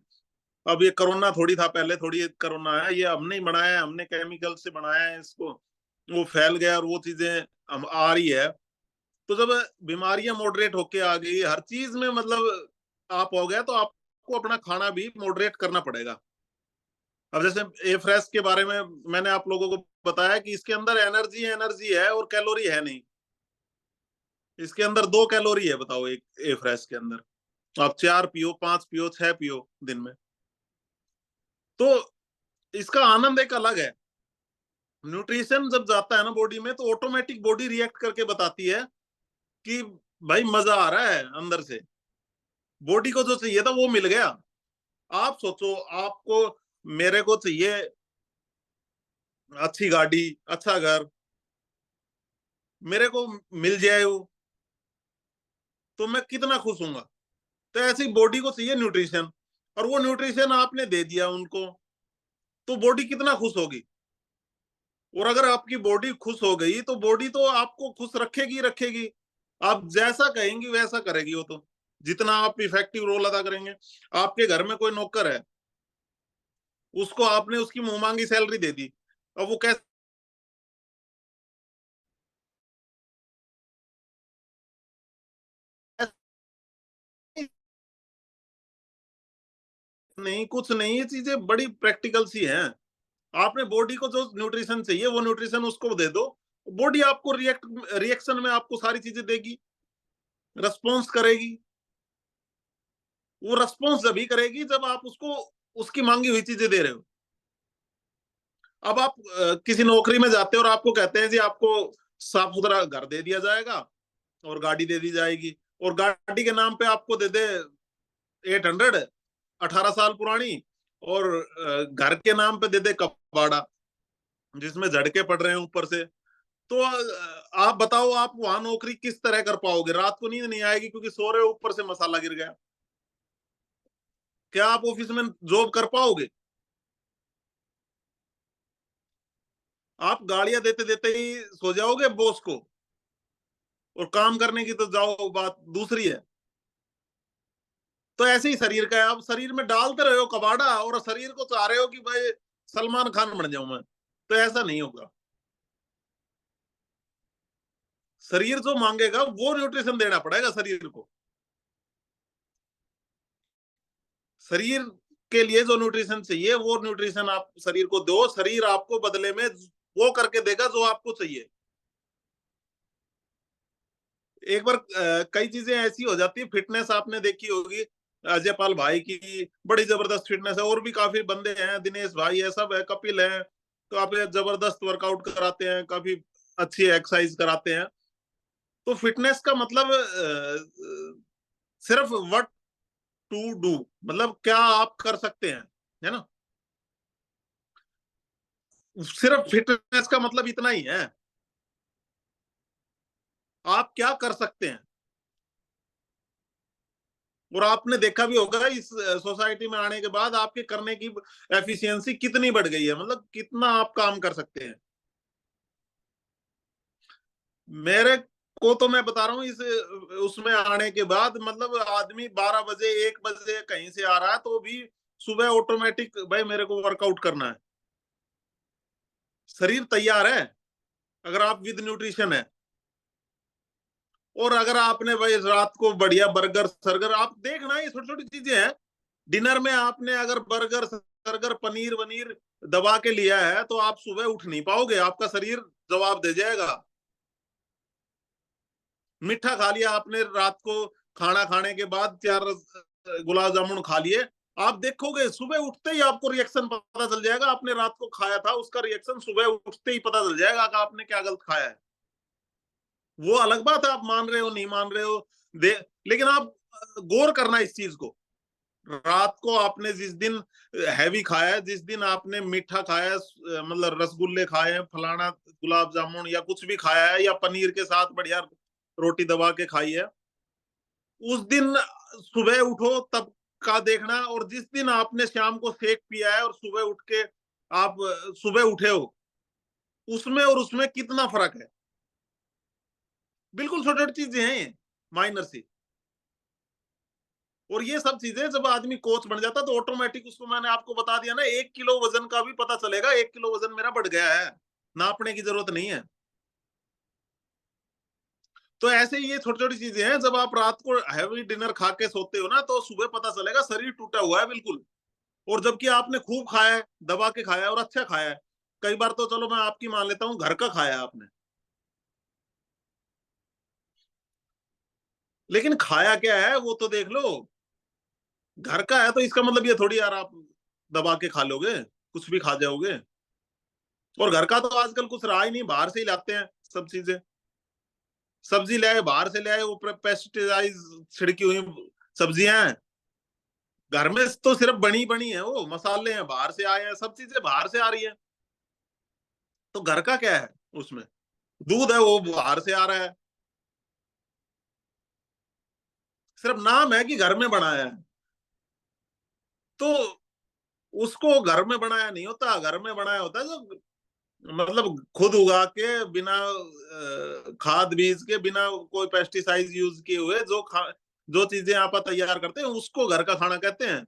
अब ये कोरोना थोड़ी था पहले, थोड़ी कोरोना है, ये हमने ही बनाया है, हमने केमिकल से बनाया है इसको। वो फैल गया और वो चीजें हम आ रही है। तो जब बीमारियां मॉडरेट होके आ गई हर चीज में, मतलब आप हो गया, तो आपको अपना खाना भी मॉडरेट करना पड़ेगा। अब जैसे ए फ्रेश के बारे में मैंने आप लोगों को बताया कि इसके अंदर एनर्जी एनर्जी है और कैलोरी है नहीं। इसके अंदर 2 कैलोरी है, बताओ, एक ए फ्रेश के अंदर। आप 4 पियो, 5 पियो, 6 पियो दिन में, तो इसका आनंद एक अलग है। न्यूट्रिशन जब जाता है ना बॉडी में, तो ऑटोमेटिक बॉडी रिएक्ट करके बताती है कि भाई मजा आ रहा है अंदर से, बॉडी को जो चाहिए था वो मिल गया। आप सोचो, आपको, मेरे को चाहिए अच्छी गाड़ी, अच्छा घर, मेरे को मिल जाए वो, तो मैं कितना खुश हूंगा। तो ऐसी बॉडी को चाहिए न्यूट्रिशन, और वो न्यूट्रिशन आपने दे दिया उनको, तो बॉडी कितना खुश होगी। और अगर आपकी बॉडी खुश हो गई तो बॉडी तो आपको खुश रखेगी ही रखेगी। आप जैसा कहेंगी वैसा करेगी वो तो, जितना आप इफेक्टिव रोल अदा करेंगे। आपके घर में कोई नौकर है, उसको आपने उसकी मुंह मांगी सैलरी दे दी, अब वो कैसे, नहीं कुछ नहीं, ये चीजें बड़ी प्रैक्टिकल सी हैं। आपने बॉडी को जो न्यूट्रिशन चाहिए वो न्यूट्रिशन उसको दे दो, बॉडी आपको रिएक्शन में आपको सारी चीजें देगी, रिस्पॉन्स करेगी। वो रिस्पॉन्स जब ही करेगी जब आप उसको उसकी मांगी हुई चीजें दे रहे हो। अब आप किसी नौकरी में जाते हो और आपको कहते हैं जी आपको साफ सुथरा घर दे दिया जाएगा और गाड़ी दे दी जाएगी, और गाड़ी के नाम पे आपको दे दे 800, 18 साल पुरानी, और घर के नाम पे दे दे कबाड़ा जिसमें झटके पड़ रहे हैं ऊपर से। तो आप बताओ, आप वहां नौकरी किस तरह कर पाओगे? रात को नींद नहीं आएगी क्योंकि सो रहे हो, ऊपर से मसाला गिर गया। क्या आप ऑफिस में जॉब कर पाओगे? आप गाड़ियां देते देते ही सो जाओगे बॉस को, और काम करने की तो जाओ बात दूसरी है। तो ऐसे ही शरीर का है, आप शरीर में डालते रहे हो कबाड़ा और शरीर को चाह रहे हो कि भाई सलमान खान बन जाऊं मैं, तो ऐसा नहीं होगा। शरीर जो मांगेगा वो न्यूट्रिशन देना पड़ेगा शरीर को। शरीर के लिए जो न्यूट्रिशन चाहिए वो न्यूट्रिशन आप शरीर को दो, शरीर आपको बदले में वो करके देगा जो आपको चाहिए। एक बार कई चीजें ऐसी हो जाती है, फिटनेस आपने देखी होगी, अजय पाल भाई की बड़ी जबरदस्त फिटनेस है, और भी काफी बंदे हैं, दिनेश भाई है, सब है, कपिल है, तो आप जबरदस्त वर्कआउट कराते हैं, काफी अच्छी एक्सरसाइज कराते हैं। तो फिटनेस का मतलब सिर्फ व्हाट टू डू, मतलब क्या आप कर सकते हैं, है ना। सिर्फ फिटनेस का मतलब इतना ही है, आप क्या कर सकते हैं। और आपने देखा भी होगा इस सोसाइटी में आने के बाद आपके करने की एफिशिएंसी कितनी बढ़ गई है, मतलब कितना आप काम कर सकते हैं। मेरे को तो मैं बता रहा हूँ, इस उसमें आने के बाद मतलब आदमी 12 बजे 1 बजे कहीं से आ रहा है तो भी सुबह ऑटोमेटिक भाई मेरे को वर्कआउट करना है। शरीर तैयार है अगर आप विद न्यूट्रिशन है। और अगर आपने भाई रात को बढ़िया बर्गर सरगर, आप देखना ये छोटी छोटी चीजें हैं। डिनर में आपने अगर बर्गर सरगर पनीर वनीर दबा के लिया है तो आप सुबह उठ नहीं पाओगे, आपका शरीर जवाब दे जाएगा। मीठा खा लिया आपने रात को, खाना खाने के बाद 4 गुलाब जामुन खा लिए, आप देखोगे सुबह उठते ही आपको रिएक्शन पता चल जाएगा, आपने रात को खाया था उसका रिएक्शन सुबह उठते ही पता चल जाएगा कि आपने क्या गलत खाया है। वो अलग बात है आप मान रहे हो नहीं मान रहे हो, दे, लेकिन आप गौर करना इस चीज को। रात को आपने जिस दिन हैवी खाया है, जिस दिन आपने मीठा खाया है, मतलब रसगुल्ले खाए हैं, फलाना गुलाब जामुन या कुछ भी खाया है, या पनीर के साथ बढ़िया रोटी दबा के खाई है, उस दिन सुबह उठो तब का देखना, और जिस दिन आपने शाम को शेक पिया है और सुबह उठ के आप सुबह उठे हो, उसमें और उसमें कितना फर्क है। बिल्कुल छोटी छोटी चीजें हैं ये, माइनर सी। और ये सब चीजें जब आदमी कोच बन जाता तो ऑटोमेटिक उसको, मैंने आपको बता दिया ना, 1 किलो वजन का भी पता चलेगा, 1 किलो वजन मेरा बढ़ गया है, नापने की जरूरत नहीं है। तो ऐसे ही ये छोटी छोटी चीजें हैं, जब आप रात को हैवी डिनर खा के सोते हो ना तो सुबह पता चलेगा शरीर टूटा हुआ है बिल्कुल। और जबकि आपने खूब खाया है, दबा के खाया है और अच्छा खाया है। कई बार तो चलो मैं आपकी मान लेता हूँ, घर का खाया है आपने, लेकिन खाया क्या है वो तो देख लो। घर का है तो इसका मतलब ये थोड़ी यार आप दबा के खा लोगे, कुछ भी खा जाओगे। और घर का तो आजकल कुछ रहा ही नहीं, बाहर से ही लाते हैं सब चीजें। सब्जी ले आए बाहर से ले आए, वो पेस्टिसाइड छिड़की हुई सब्जियां हैं। घर में तो सिर्फ बनी बनी है, वो मसाले हैं बाहर से आए हैं, सब चीजें बाहर से आ रही है। तो घर का क्या है उसमें? दूध है वो बाहर से आ रहा है, सिर्फ नाम है कि घर में बनाया है। तो उसको घर में बनाया नहीं होता, घर में बनाया होता है जो मतलब खुद उगा के, बिना खाद बीज के, बिना कोई पेस्टिसाइड यूज किए हुए जो चीजें आप तैयार करते हैं, उसको घर का खाना कहते हैं।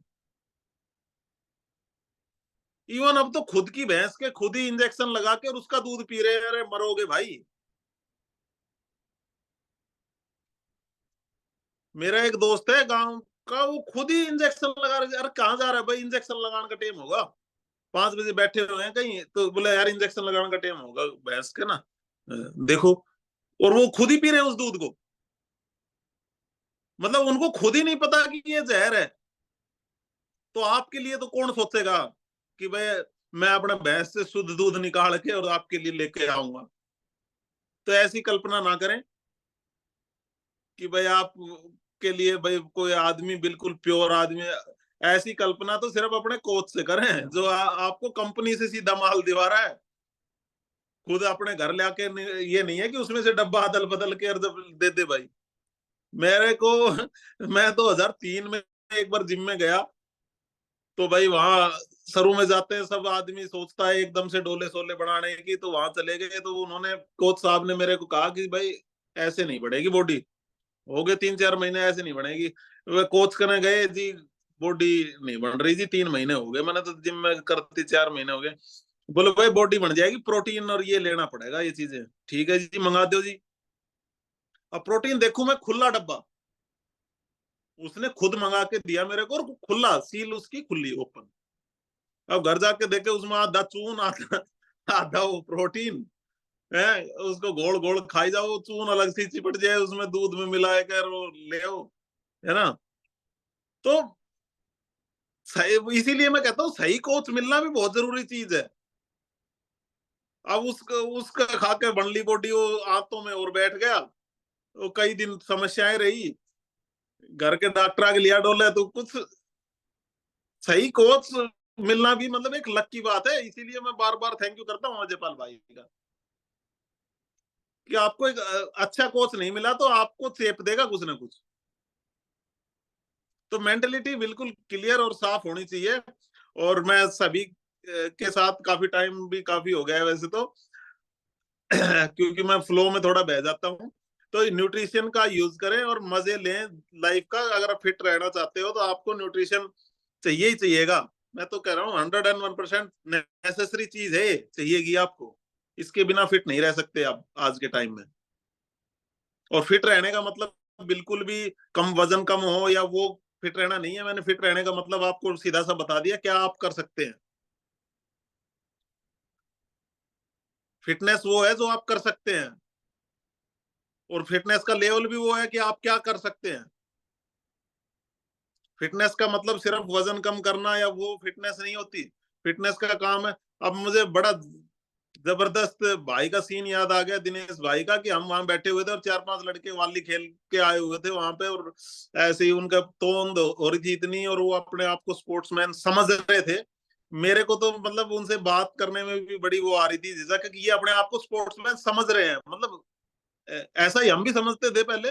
इवन अब तो खुद की भैंस के खुद ही इंजेक्शन लगा के और उसका दूध पी रहे हैं। अरे मरोगे भाई। मेरा एक दोस्त है गांव का, वो खुद ही इंजेक्शन लगा रहे। अरे कहाँ जा रहा है भाई, इंजेक्शन लगाने का टाइम होगा, 5 बजे बैठे हुए हैं कहीं, तो बोले यार इंजेक्शन लगाने का टाइम होगा भैंस के ना। देखो, और वो खुद ही पी रहे हैं उस दूध को। मतलब उनको खुद ही नहीं पता कि ये जहर है। तो आपके लिए तो कौन सोचेगा कि भाई मैं अपने भैंस से शुद्ध दूध निकाल के और आपके लिए लेके आऊंगा। तो ऐसी कल्पना ना करें कि भाई आप के लिए भाई कोई आदमी बिल्कुल प्योर आदमी। ऐसी कल्पना तो सिर्फ अपने कोच से करें, जो आपको कंपनी से सीधा माल दिवा रहा है। खुद अपने घर ले आके ये नहीं है कि उसमें से डब्बा अदल बदल के दे दे भाई। मेरे को मैं 2003 में एक बार जिम में गया, तो भाई वहां शुरू में जाते हैं सब, आदमी सोचता है एकदम से डोले सोले बढ़ाने की, तो वहां चले गए तो उन्होंने कोच साहब ने मेरे को कहा कि भाई ऐसे नहीं बढ़ेगी बॉडी, हो गए 3-4 महीने ऐसे नहीं बढ़ेगी। वे कोच करने गए जी, बॉडी नहीं बन रही जी, 3 महीने हो गए, मैंने तो जिम में करती 4 महीने हो गए। बोले भाई बॉडी बन जाएगी, प्रोटीन और ये लेना पड़ेगा, ये चीजें ठीक है जी, मंगा दो जी। अब प्रोटीन देखू मैं, खुला डब्बा, उसने खुद मंगा के दिया मेरे को, और खुला सील उसकी खुली ओपन। अब घर जाके देखे उसमें आधा चून, आधा आधा वो प्रोटीन है। उसको गोल गोल खाई जाओ, चून अलग से चिपट जाए उसमें, दूध में मिलाए कर वो ले आओ, है ना। तो सही, इसीलिए मैं कहता हूँ सही कोच मिलना भी बहुत जरूरी चीज है। अब उसका उसका खा के बन ली बॉडी, वो आंतों में और बैठ गया, वो कई दिन समस्याएं रही, घर के डॉक्टर आके लिया डोले, तो कुछ सही कोच मिलना भी मतलब एक लक की बात है। इसीलिए मैं बार बार थैंक यू करता हूँ अजयपाल भाई का, कि आपको एक अच्छा कोच नहीं मिला तो आपको चेप देगा कुछ ना कुछ। तो मेंटेलिटी बिल्कुल क्लियर और साफ होनी चाहिए। और मैं सभी के साथ काफी टाइम भी काफी हो गया है वैसे तो, क्योंकि मैं फ्लो में थोड़ा बह जाता हूँ। तो न्यूट्रिशन का यूज करें और मजे लें लाइफ का। अगर आप फिट रहना चाहते हो तो आपको न्यूट्रिशन चाहिए ही चाहिएगा। मैं तो कह रहा हूँ 101% नेसेसरी चीज है, चाहिएगी आपको। इसके बिना फिट नहीं रह सकते आप आज के टाइम में। और फिट रहने का मतलब बिल्कुल भी कम वजन कम हो या वो फिट रहना नहीं है। मैंने फिट रहने का मतलब आपको सीधा सा बता दिया क्या आप कर सकते हैं। फिटनेस वो है जो आप कर सकते हैं, और फिटनेस का लेवल भी वो है कि आप क्या कर सकते हैं। फिटनेस का मतलब सिर्फ वजन कम करना या वो फिटनेस नहीं होती। फिटनेस का काम है। अब मुझे बड़ा जबरदस्त भाई का सीन याद आ गया, दिनेश भाई का, कि हम वहां बैठे हुए थे और 4-5 लड़के वाली खेल के आए हुए थे वहां पे, और ऐसे ही उनका तोंद हो रही थी इतनी, और वो अपने आप को स्पोर्ट्समैन समझ रहे थे। मेरे को तो मतलब उनसे बात करने में भी बड़ी वो आ रही थी झिझक कि ये अपने आप को स्पोर्ट्समैन समझ रहे हैं। मतलब ऐसा ही हम भी समझते थे पहले,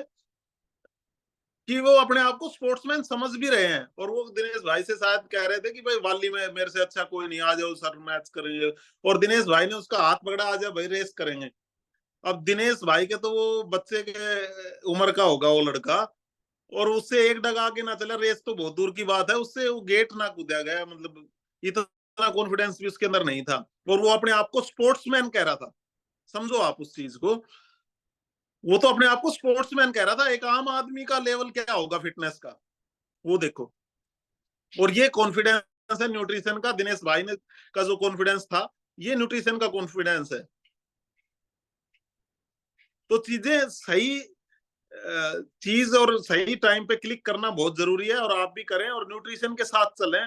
कि वो अपने आप को स्पोर्ट्समैन समझ भी रहे हैं। और वो दिनेश भाई से शायद कह रहे थे कि भाई वाली में मेरे से अच्छा कोई नहीं, आ जाओ सर मैच करेंगे। और दिनेश भाई ने उसका हाथ पकड़ा, आ जाओ भाई रेस करेंगे। अब दिनेश भाई के तो वो बच्चे के उम्र का होगा वो लड़का, और उससे एक डग आगे ना चला, रेस तो बहुत दूर की बात है, उससे वो गेट ना कूदा गया। मतलब इतना कॉन्फिडेंस भी उसके अंदर नहीं था, और वो अपने आप को स्पोर्ट्समैन कह रहा था। समझो आप उस चीज को, वो तो अपने आप को स्पोर्ट्समैन कह रहा था। एक आम आदमी का लेवल क्या होगा फिटनेस का, वो देखो। और ये कॉन्फिडेंस है न्यूट्रिशन का। दिनेश भाई ने का जो कॉन्फिडेंस था, ये न्यूट्रिशन का कॉन्फिडेंस है। तो चीजें सही चीज और सही टाइम पे क्लिक करना बहुत जरूरी है, और आप भी करें और न्यूट्रिशन के साथ चलें।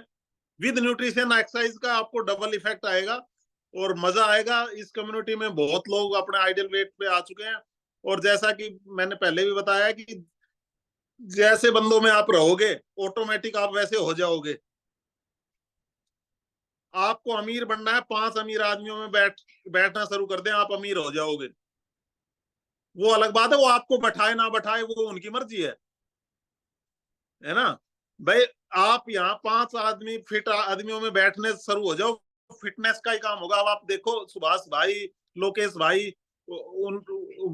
विद न्यूट्रिशन एक्सरसाइज का आपको डबल इफेक्ट आएगा। और मजा आएगा। इस कम्युनिटी में बहुत लोग अपने आइडियल वेट पे आ चुके हैं, और जैसा कि मैंने पहले भी बताया कि जैसे बंदों में आप रहोगे ऑटोमेटिक आप वैसे हो जाओगे। आपको अमीर बनना है, 5 अमीर आदमियों में बैठना शुरू कर दें, आप अमीर हो जाओगे। वो अलग बात है, वो आपको बैठाए ना बैठाए वो उनकी मर्जी है ना भाई। आप यहाँ 5 आदमी फिट आदमियों में बैठने शुरू हो जाओ, फिटनेस का ही काम होगा। अब आप देखो सुभाष भाई, लोकेश भाई, उन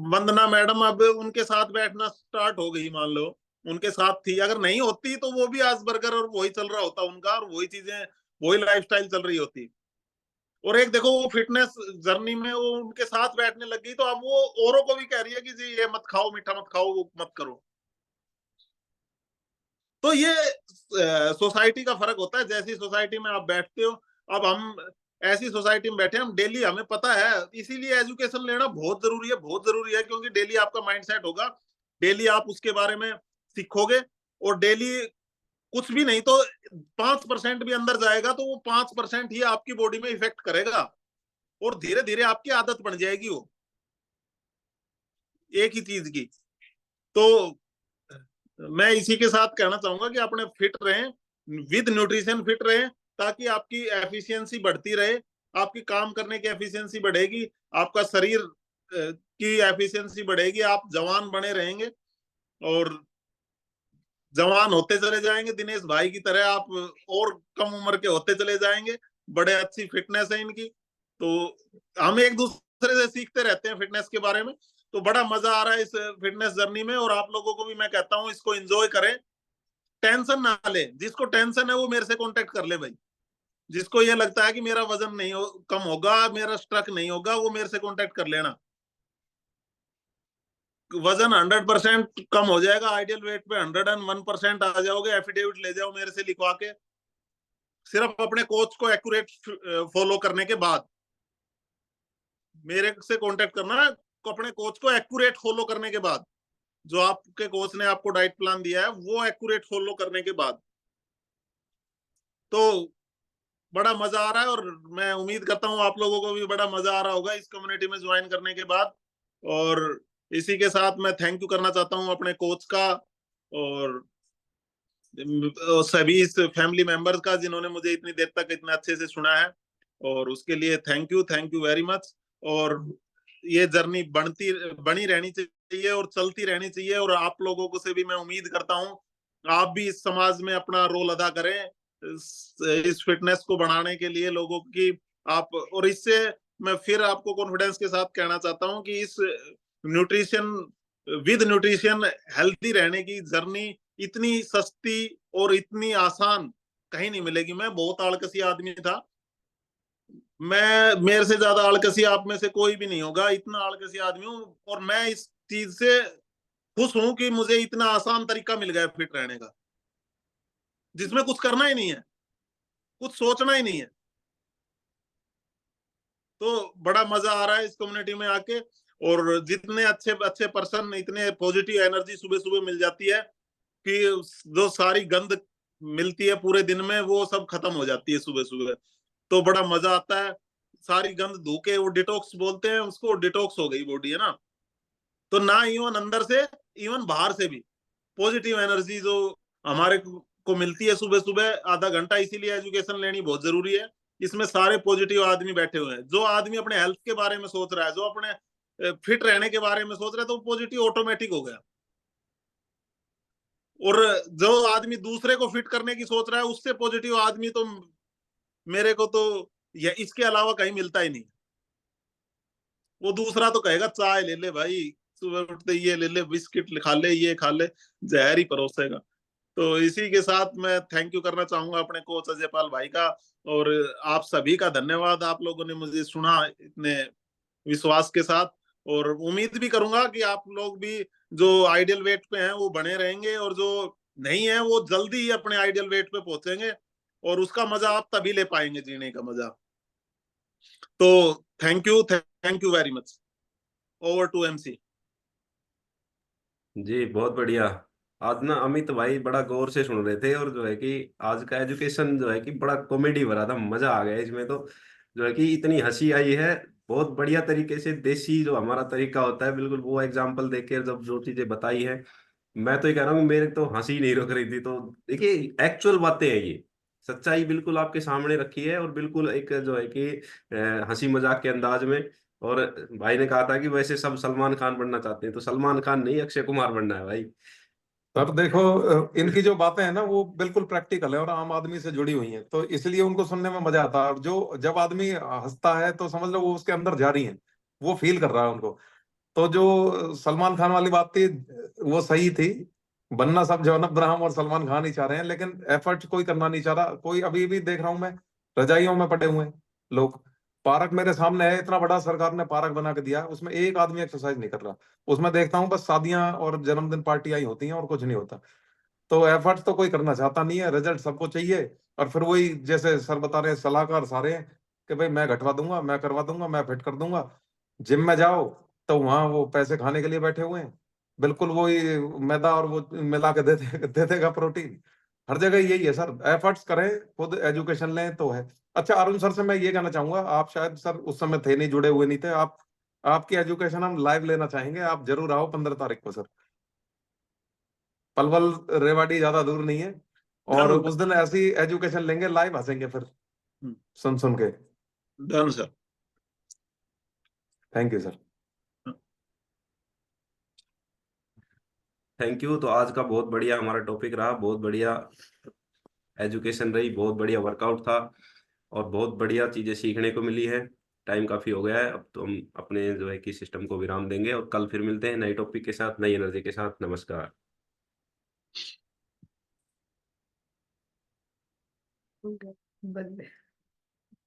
वंदना मैडम अब उनके साथ बैठना स्टार्ट हो गई, मान लो उनके साथ थी, अगर नहीं होती तो वो भी आज बर्गर और वही चल रहा होता उनका, और वही चीजें वही लाइफस्टाइल चल रही होती। और एक देखो वो फिटनेस जर्नी में वो उनके साथ बैठने लग गई, तो अब वो औरों को भी कह रही है कि जी ये मत खाओ, मीठा मत खाओ, वो मत करो। तो ये सोसाइटी का फर्क होता है, जैसी सोसाइटी में आप बैठते हो। अब हम ऐसी सोसाइटी में बैठे, हम डेली, हमें पता है, इसीलिए एजुकेशन लेना बहुत जरूरी है, बहुत जरूरी है, क्योंकि डेली आपका माइंडसेट होगा, डेली आप उसके बारे में सीखोगे, और डेली कुछ भी नहीं तो 5% भी अंदर जाएगा तो वो 5% ही आपकी बॉडी में इफेक्ट करेगा, और धीरे धीरे आपकी आदत बन जाएगी वो एक ही चीज की। तो मैं इसी के साथ कहना चाहूंगा कि अपने फिट रहें, विद न्यूट्रिशन फिट रहें, ताकि आपकी एफिशिएंसी बढ़ती रहे, आपकी काम करने की एफिशिएंसी बढ़ेगी, आपका शरीर की एफिशिएंसी बढ़ेगी, आप जवान बने रहेंगे, और जवान होते चले जाएंगे दिनेश भाई की तरह, आप और कम उम्र के होते चले जाएंगे। बड़े अच्छी फिटनेस है इनकी। तो हम एक दूसरे से सीखते रहते हैं फिटनेस के बारे में। तो बड़ा मजा आ रहा है इस फिटनेस जर्नी में, और आप लोगों को भी मैं कहता हूँ इसको एंजॉय करें, टेंशन ना ले। जिसको टेंशन है वो मेरे से कांटेक्ट कर ले भाई। जिसको ये लगता है कि मेरा वजन नहीं कम होगा, मेरा स्ट्रक नहीं होगा, वो मेरे से कांटेक्ट कर लेना। वजन 100% कम हो जाएगा, आइडियल वेट पे 101% आ जाओगे, एफिडेविट ले जाओ मेरे से लिखवा के, सिर्फ अपने कोच को एक्यूरेट फॉलो करने के बाद। मेरे से कांटेक्ट करना है अपने कोच को एक्यूरेट फॉलो करने के बाद, जो आपके कोच ने आपको डाइट प्लान दिया है वो एक्यूरेट फॉलो करने के बाद। तो बड़ा मजा आ रहा है, और मैं उम्मीद करता हूँ आप लोगों को भी बड़ा मजा आ रहा होगा इस कम्युनिटी में ज्वाइन करने के बाद। और इसी के साथ मैं थैंक यू करना चाहता हूँ अपने कोच का, और सभी इस फैमिली मेंबर्स का जिन्होंने मुझे इतनी देर तक इतने अच्छे से सुना है, और उसके लिए थैंक यू वेरी मच। और ये जर्नी बनी रहनी चाहिए और चलती रहनी चाहिए, और आप लोगों को से भी मैं उम्मीद करता हूँ आप भी इस समाज में अपना रोल अदा करें, इस फिटनेस को बढ़ाने के लिए लोगों की। आप, और इससे मैं फिर आपको कॉन्फिडेंस के साथ कहना चाहता हूँ कि इस न्यूट्रिशन विद न्यूट्रिशन हेल्थी रहने की जर्नी इतनी सस्ती और इतनी आसान कहीं नहीं मिलेगी। मैं बहुत आलकसी आदमी था, मैं, मेरे से ज्यादा आलकसी आप में से कोई भी नहीं होगा, इतना आलकसी आदमी हूँ, और मैं इस चीज से खुश हूं कि मुझे इतना आसान तरीका मिल गया फिट रहने का, जिसमें कुछ करना ही नहीं है, कुछ सोचना ही नहीं है। तो बड़ा मजा आ रहा है इस कम्युनिटी में आके, और जितने अच्छे अच्छे पर्सन, इतने पॉजिटिव एनर्जी सुबह सुबह मिल जाती है कि जो सारी गंद मिलती है पूरे दिन में वो सब खत्म हो जाती है सुबह सुबह। तो बड़ा मजा आता है, सारी गंद धो के, वो डिटॉक्स बोलते हैं उसको, डिटॉक्स हो गई बॉडी, है ना। तो ना इवन अंदर से, इवन बाहर से भी पॉजिटिव एनर्जी जो हमारे को मिलती है सुबह सुबह आधा घंटा, इसीलिए एजुकेशन लेनी बहुत जरूरी है। इसमें सारे पॉजिटिव आदमी बैठे हुए हैं, जो आदमी अपने हेल्थ के बारे में सोच रहा है, जो अपने फिट रहने के बारे में सोच रहा है, तो पॉजिटिव ऑटोमेटिक हो गया। और जो आदमी दूसरे को फिट करने की सोच रहा है, उससे पॉजिटिव आदमी तो मेरे को तो ये इसके अलावा कहीं मिलता ही नहीं। वो दूसरा तो कहेगा चाय ले ले भाई, सुबह उठते ये ले ले, बिस्किट खा ले, ये खा ले, जहर ही परोसेगा। तो इसी के साथ मैं थैंक यू करना चाहूंगा अपने कोच अजय पाल भाई का, और आप सभी का धन्यवाद, आप लोगों ने मुझे सुना इतने विश्वास के साथ। और उम्मीद भी करूंगा कि आप लोग भी जो आइडियल वेट पे हैं वो बने रहेंगे, और जो नहीं है वो जल्दी ही अपने आइडियल वेट पे पहुंचेंगे, और उसका मजा आप तभी ले पाएंगे, जीने का मजा। तो thank you very much. Over to MC. जी बहुत बढ़िया। आज ना अमित भाई बड़ा गौर से सुन रहे थे, और जो है कि आज का एजुकेशन जो है कि बड़ा कॉमेडी भरा था, मजा आ गया इसमें तो। जो है कि इतनी हंसी आई है। बहुत बढ़िया तरीके से देसी जो हमारा तरीका होता है, बिल्कुल वो एग्जाम्पल देके जब जो चीजें बताई है, मैं तो ये कह रहा हूँ मेरे तो हंसी नहीं रुक रही थी। तो देखिए एक्चुअल बातें हैं ये, सच्चाई बिल्कुल आपके सामने रखी है, और बिल्कुल एक जो है कि हंसी मजाक के अंदाज में। और भाई ने कहा था कि वैसे सब सलमान खान बनना चाहते हैं, तो सलमान खान नहीं, अक्षय कुमार बनना है भाई। सर देखो, इनकी जो बातें हैं ना वो बिल्कुल प्रैक्टिकल है और आम आदमी से जुड़ी हुई हैं, तो इसलिए उनको सुनने में मजा आता है। और जो जब आदमी हंसता है तो समझ लो वो उसके अंदर जारी है, वो फील कर रहा है उनको। तो जो सलमान खान वाली बात थी वो सही थी। बनना सब जॉन अब्राहम और सलमान खान ही चाह रहे हैं, लेकिन एफर्ट कोई करना नहीं चाह रहा। कोई अभी भी देख रहा हूं मैं, रजाइयों में पड़े हुए हैं लोग। पार्क मेरे सामने है, इतना बड़ा सरकार ने पार्क बना के दिया, उसमें एक आदमी एक्सरसाइज नहीं कर रहा। उसमें देखता हूँ बस शादियां और जन्मदिन पार्टियां ही होती हैं और कुछ नहीं होता। तो एफर्ट तो कोई करना चाहता नहीं है, रिजल्ट सबको चाहिए। और फिर वही जैसे सर बता रहे हैं, सलाहकार सारे हैं कि भाई मैं घटवा दूंगा, मैं करवा दूंगा, मैं फिट कर दूंगा। जिम में जाओ तो वहां वो पैसे खाने के लिए बैठे हुए हैं। बिल्कुल वही मैदा और वो मिला के दे देगा प्रोटीन। हर जगह यही है सर, एफर्ट्स करें, खुद एजुकेशन लें तो है। अच्छा अरुण सर से मैं ये कहना चाहूंगा, आप शायद सर उस समय थे नहीं, जुड़े हुए नहीं थे आप। आपकी एजुकेशन हम लाइव लेना चाहेंगे, आप जरूर आओ 15 तारीख को सर। पलवल रेवाड़ी ज्यादा दूर नहीं है। और डन। उस दिन ऐसी एजुकेशन लेंगे, लाइव हंसेंगे फिर सुन सुन के। Done sir. Thank you sir. Thank you. तो आज का बहुत बढ़िया हमारा टॉपिक रहा, बहुत बढ़िया एजुकेशन रही, बहुत बढ़िया वर्कआउट था, और बहुत बढ़िया चीजें सीखने को मिली है। टाइम काफी हो गया है, अब तो हम अपने जो है कि सिस्टम को विराम देंगे, और कल फिर मिलते हैं नए टॉपिक के साथ, नई एनर्जी के साथ। नमस्कार। बंद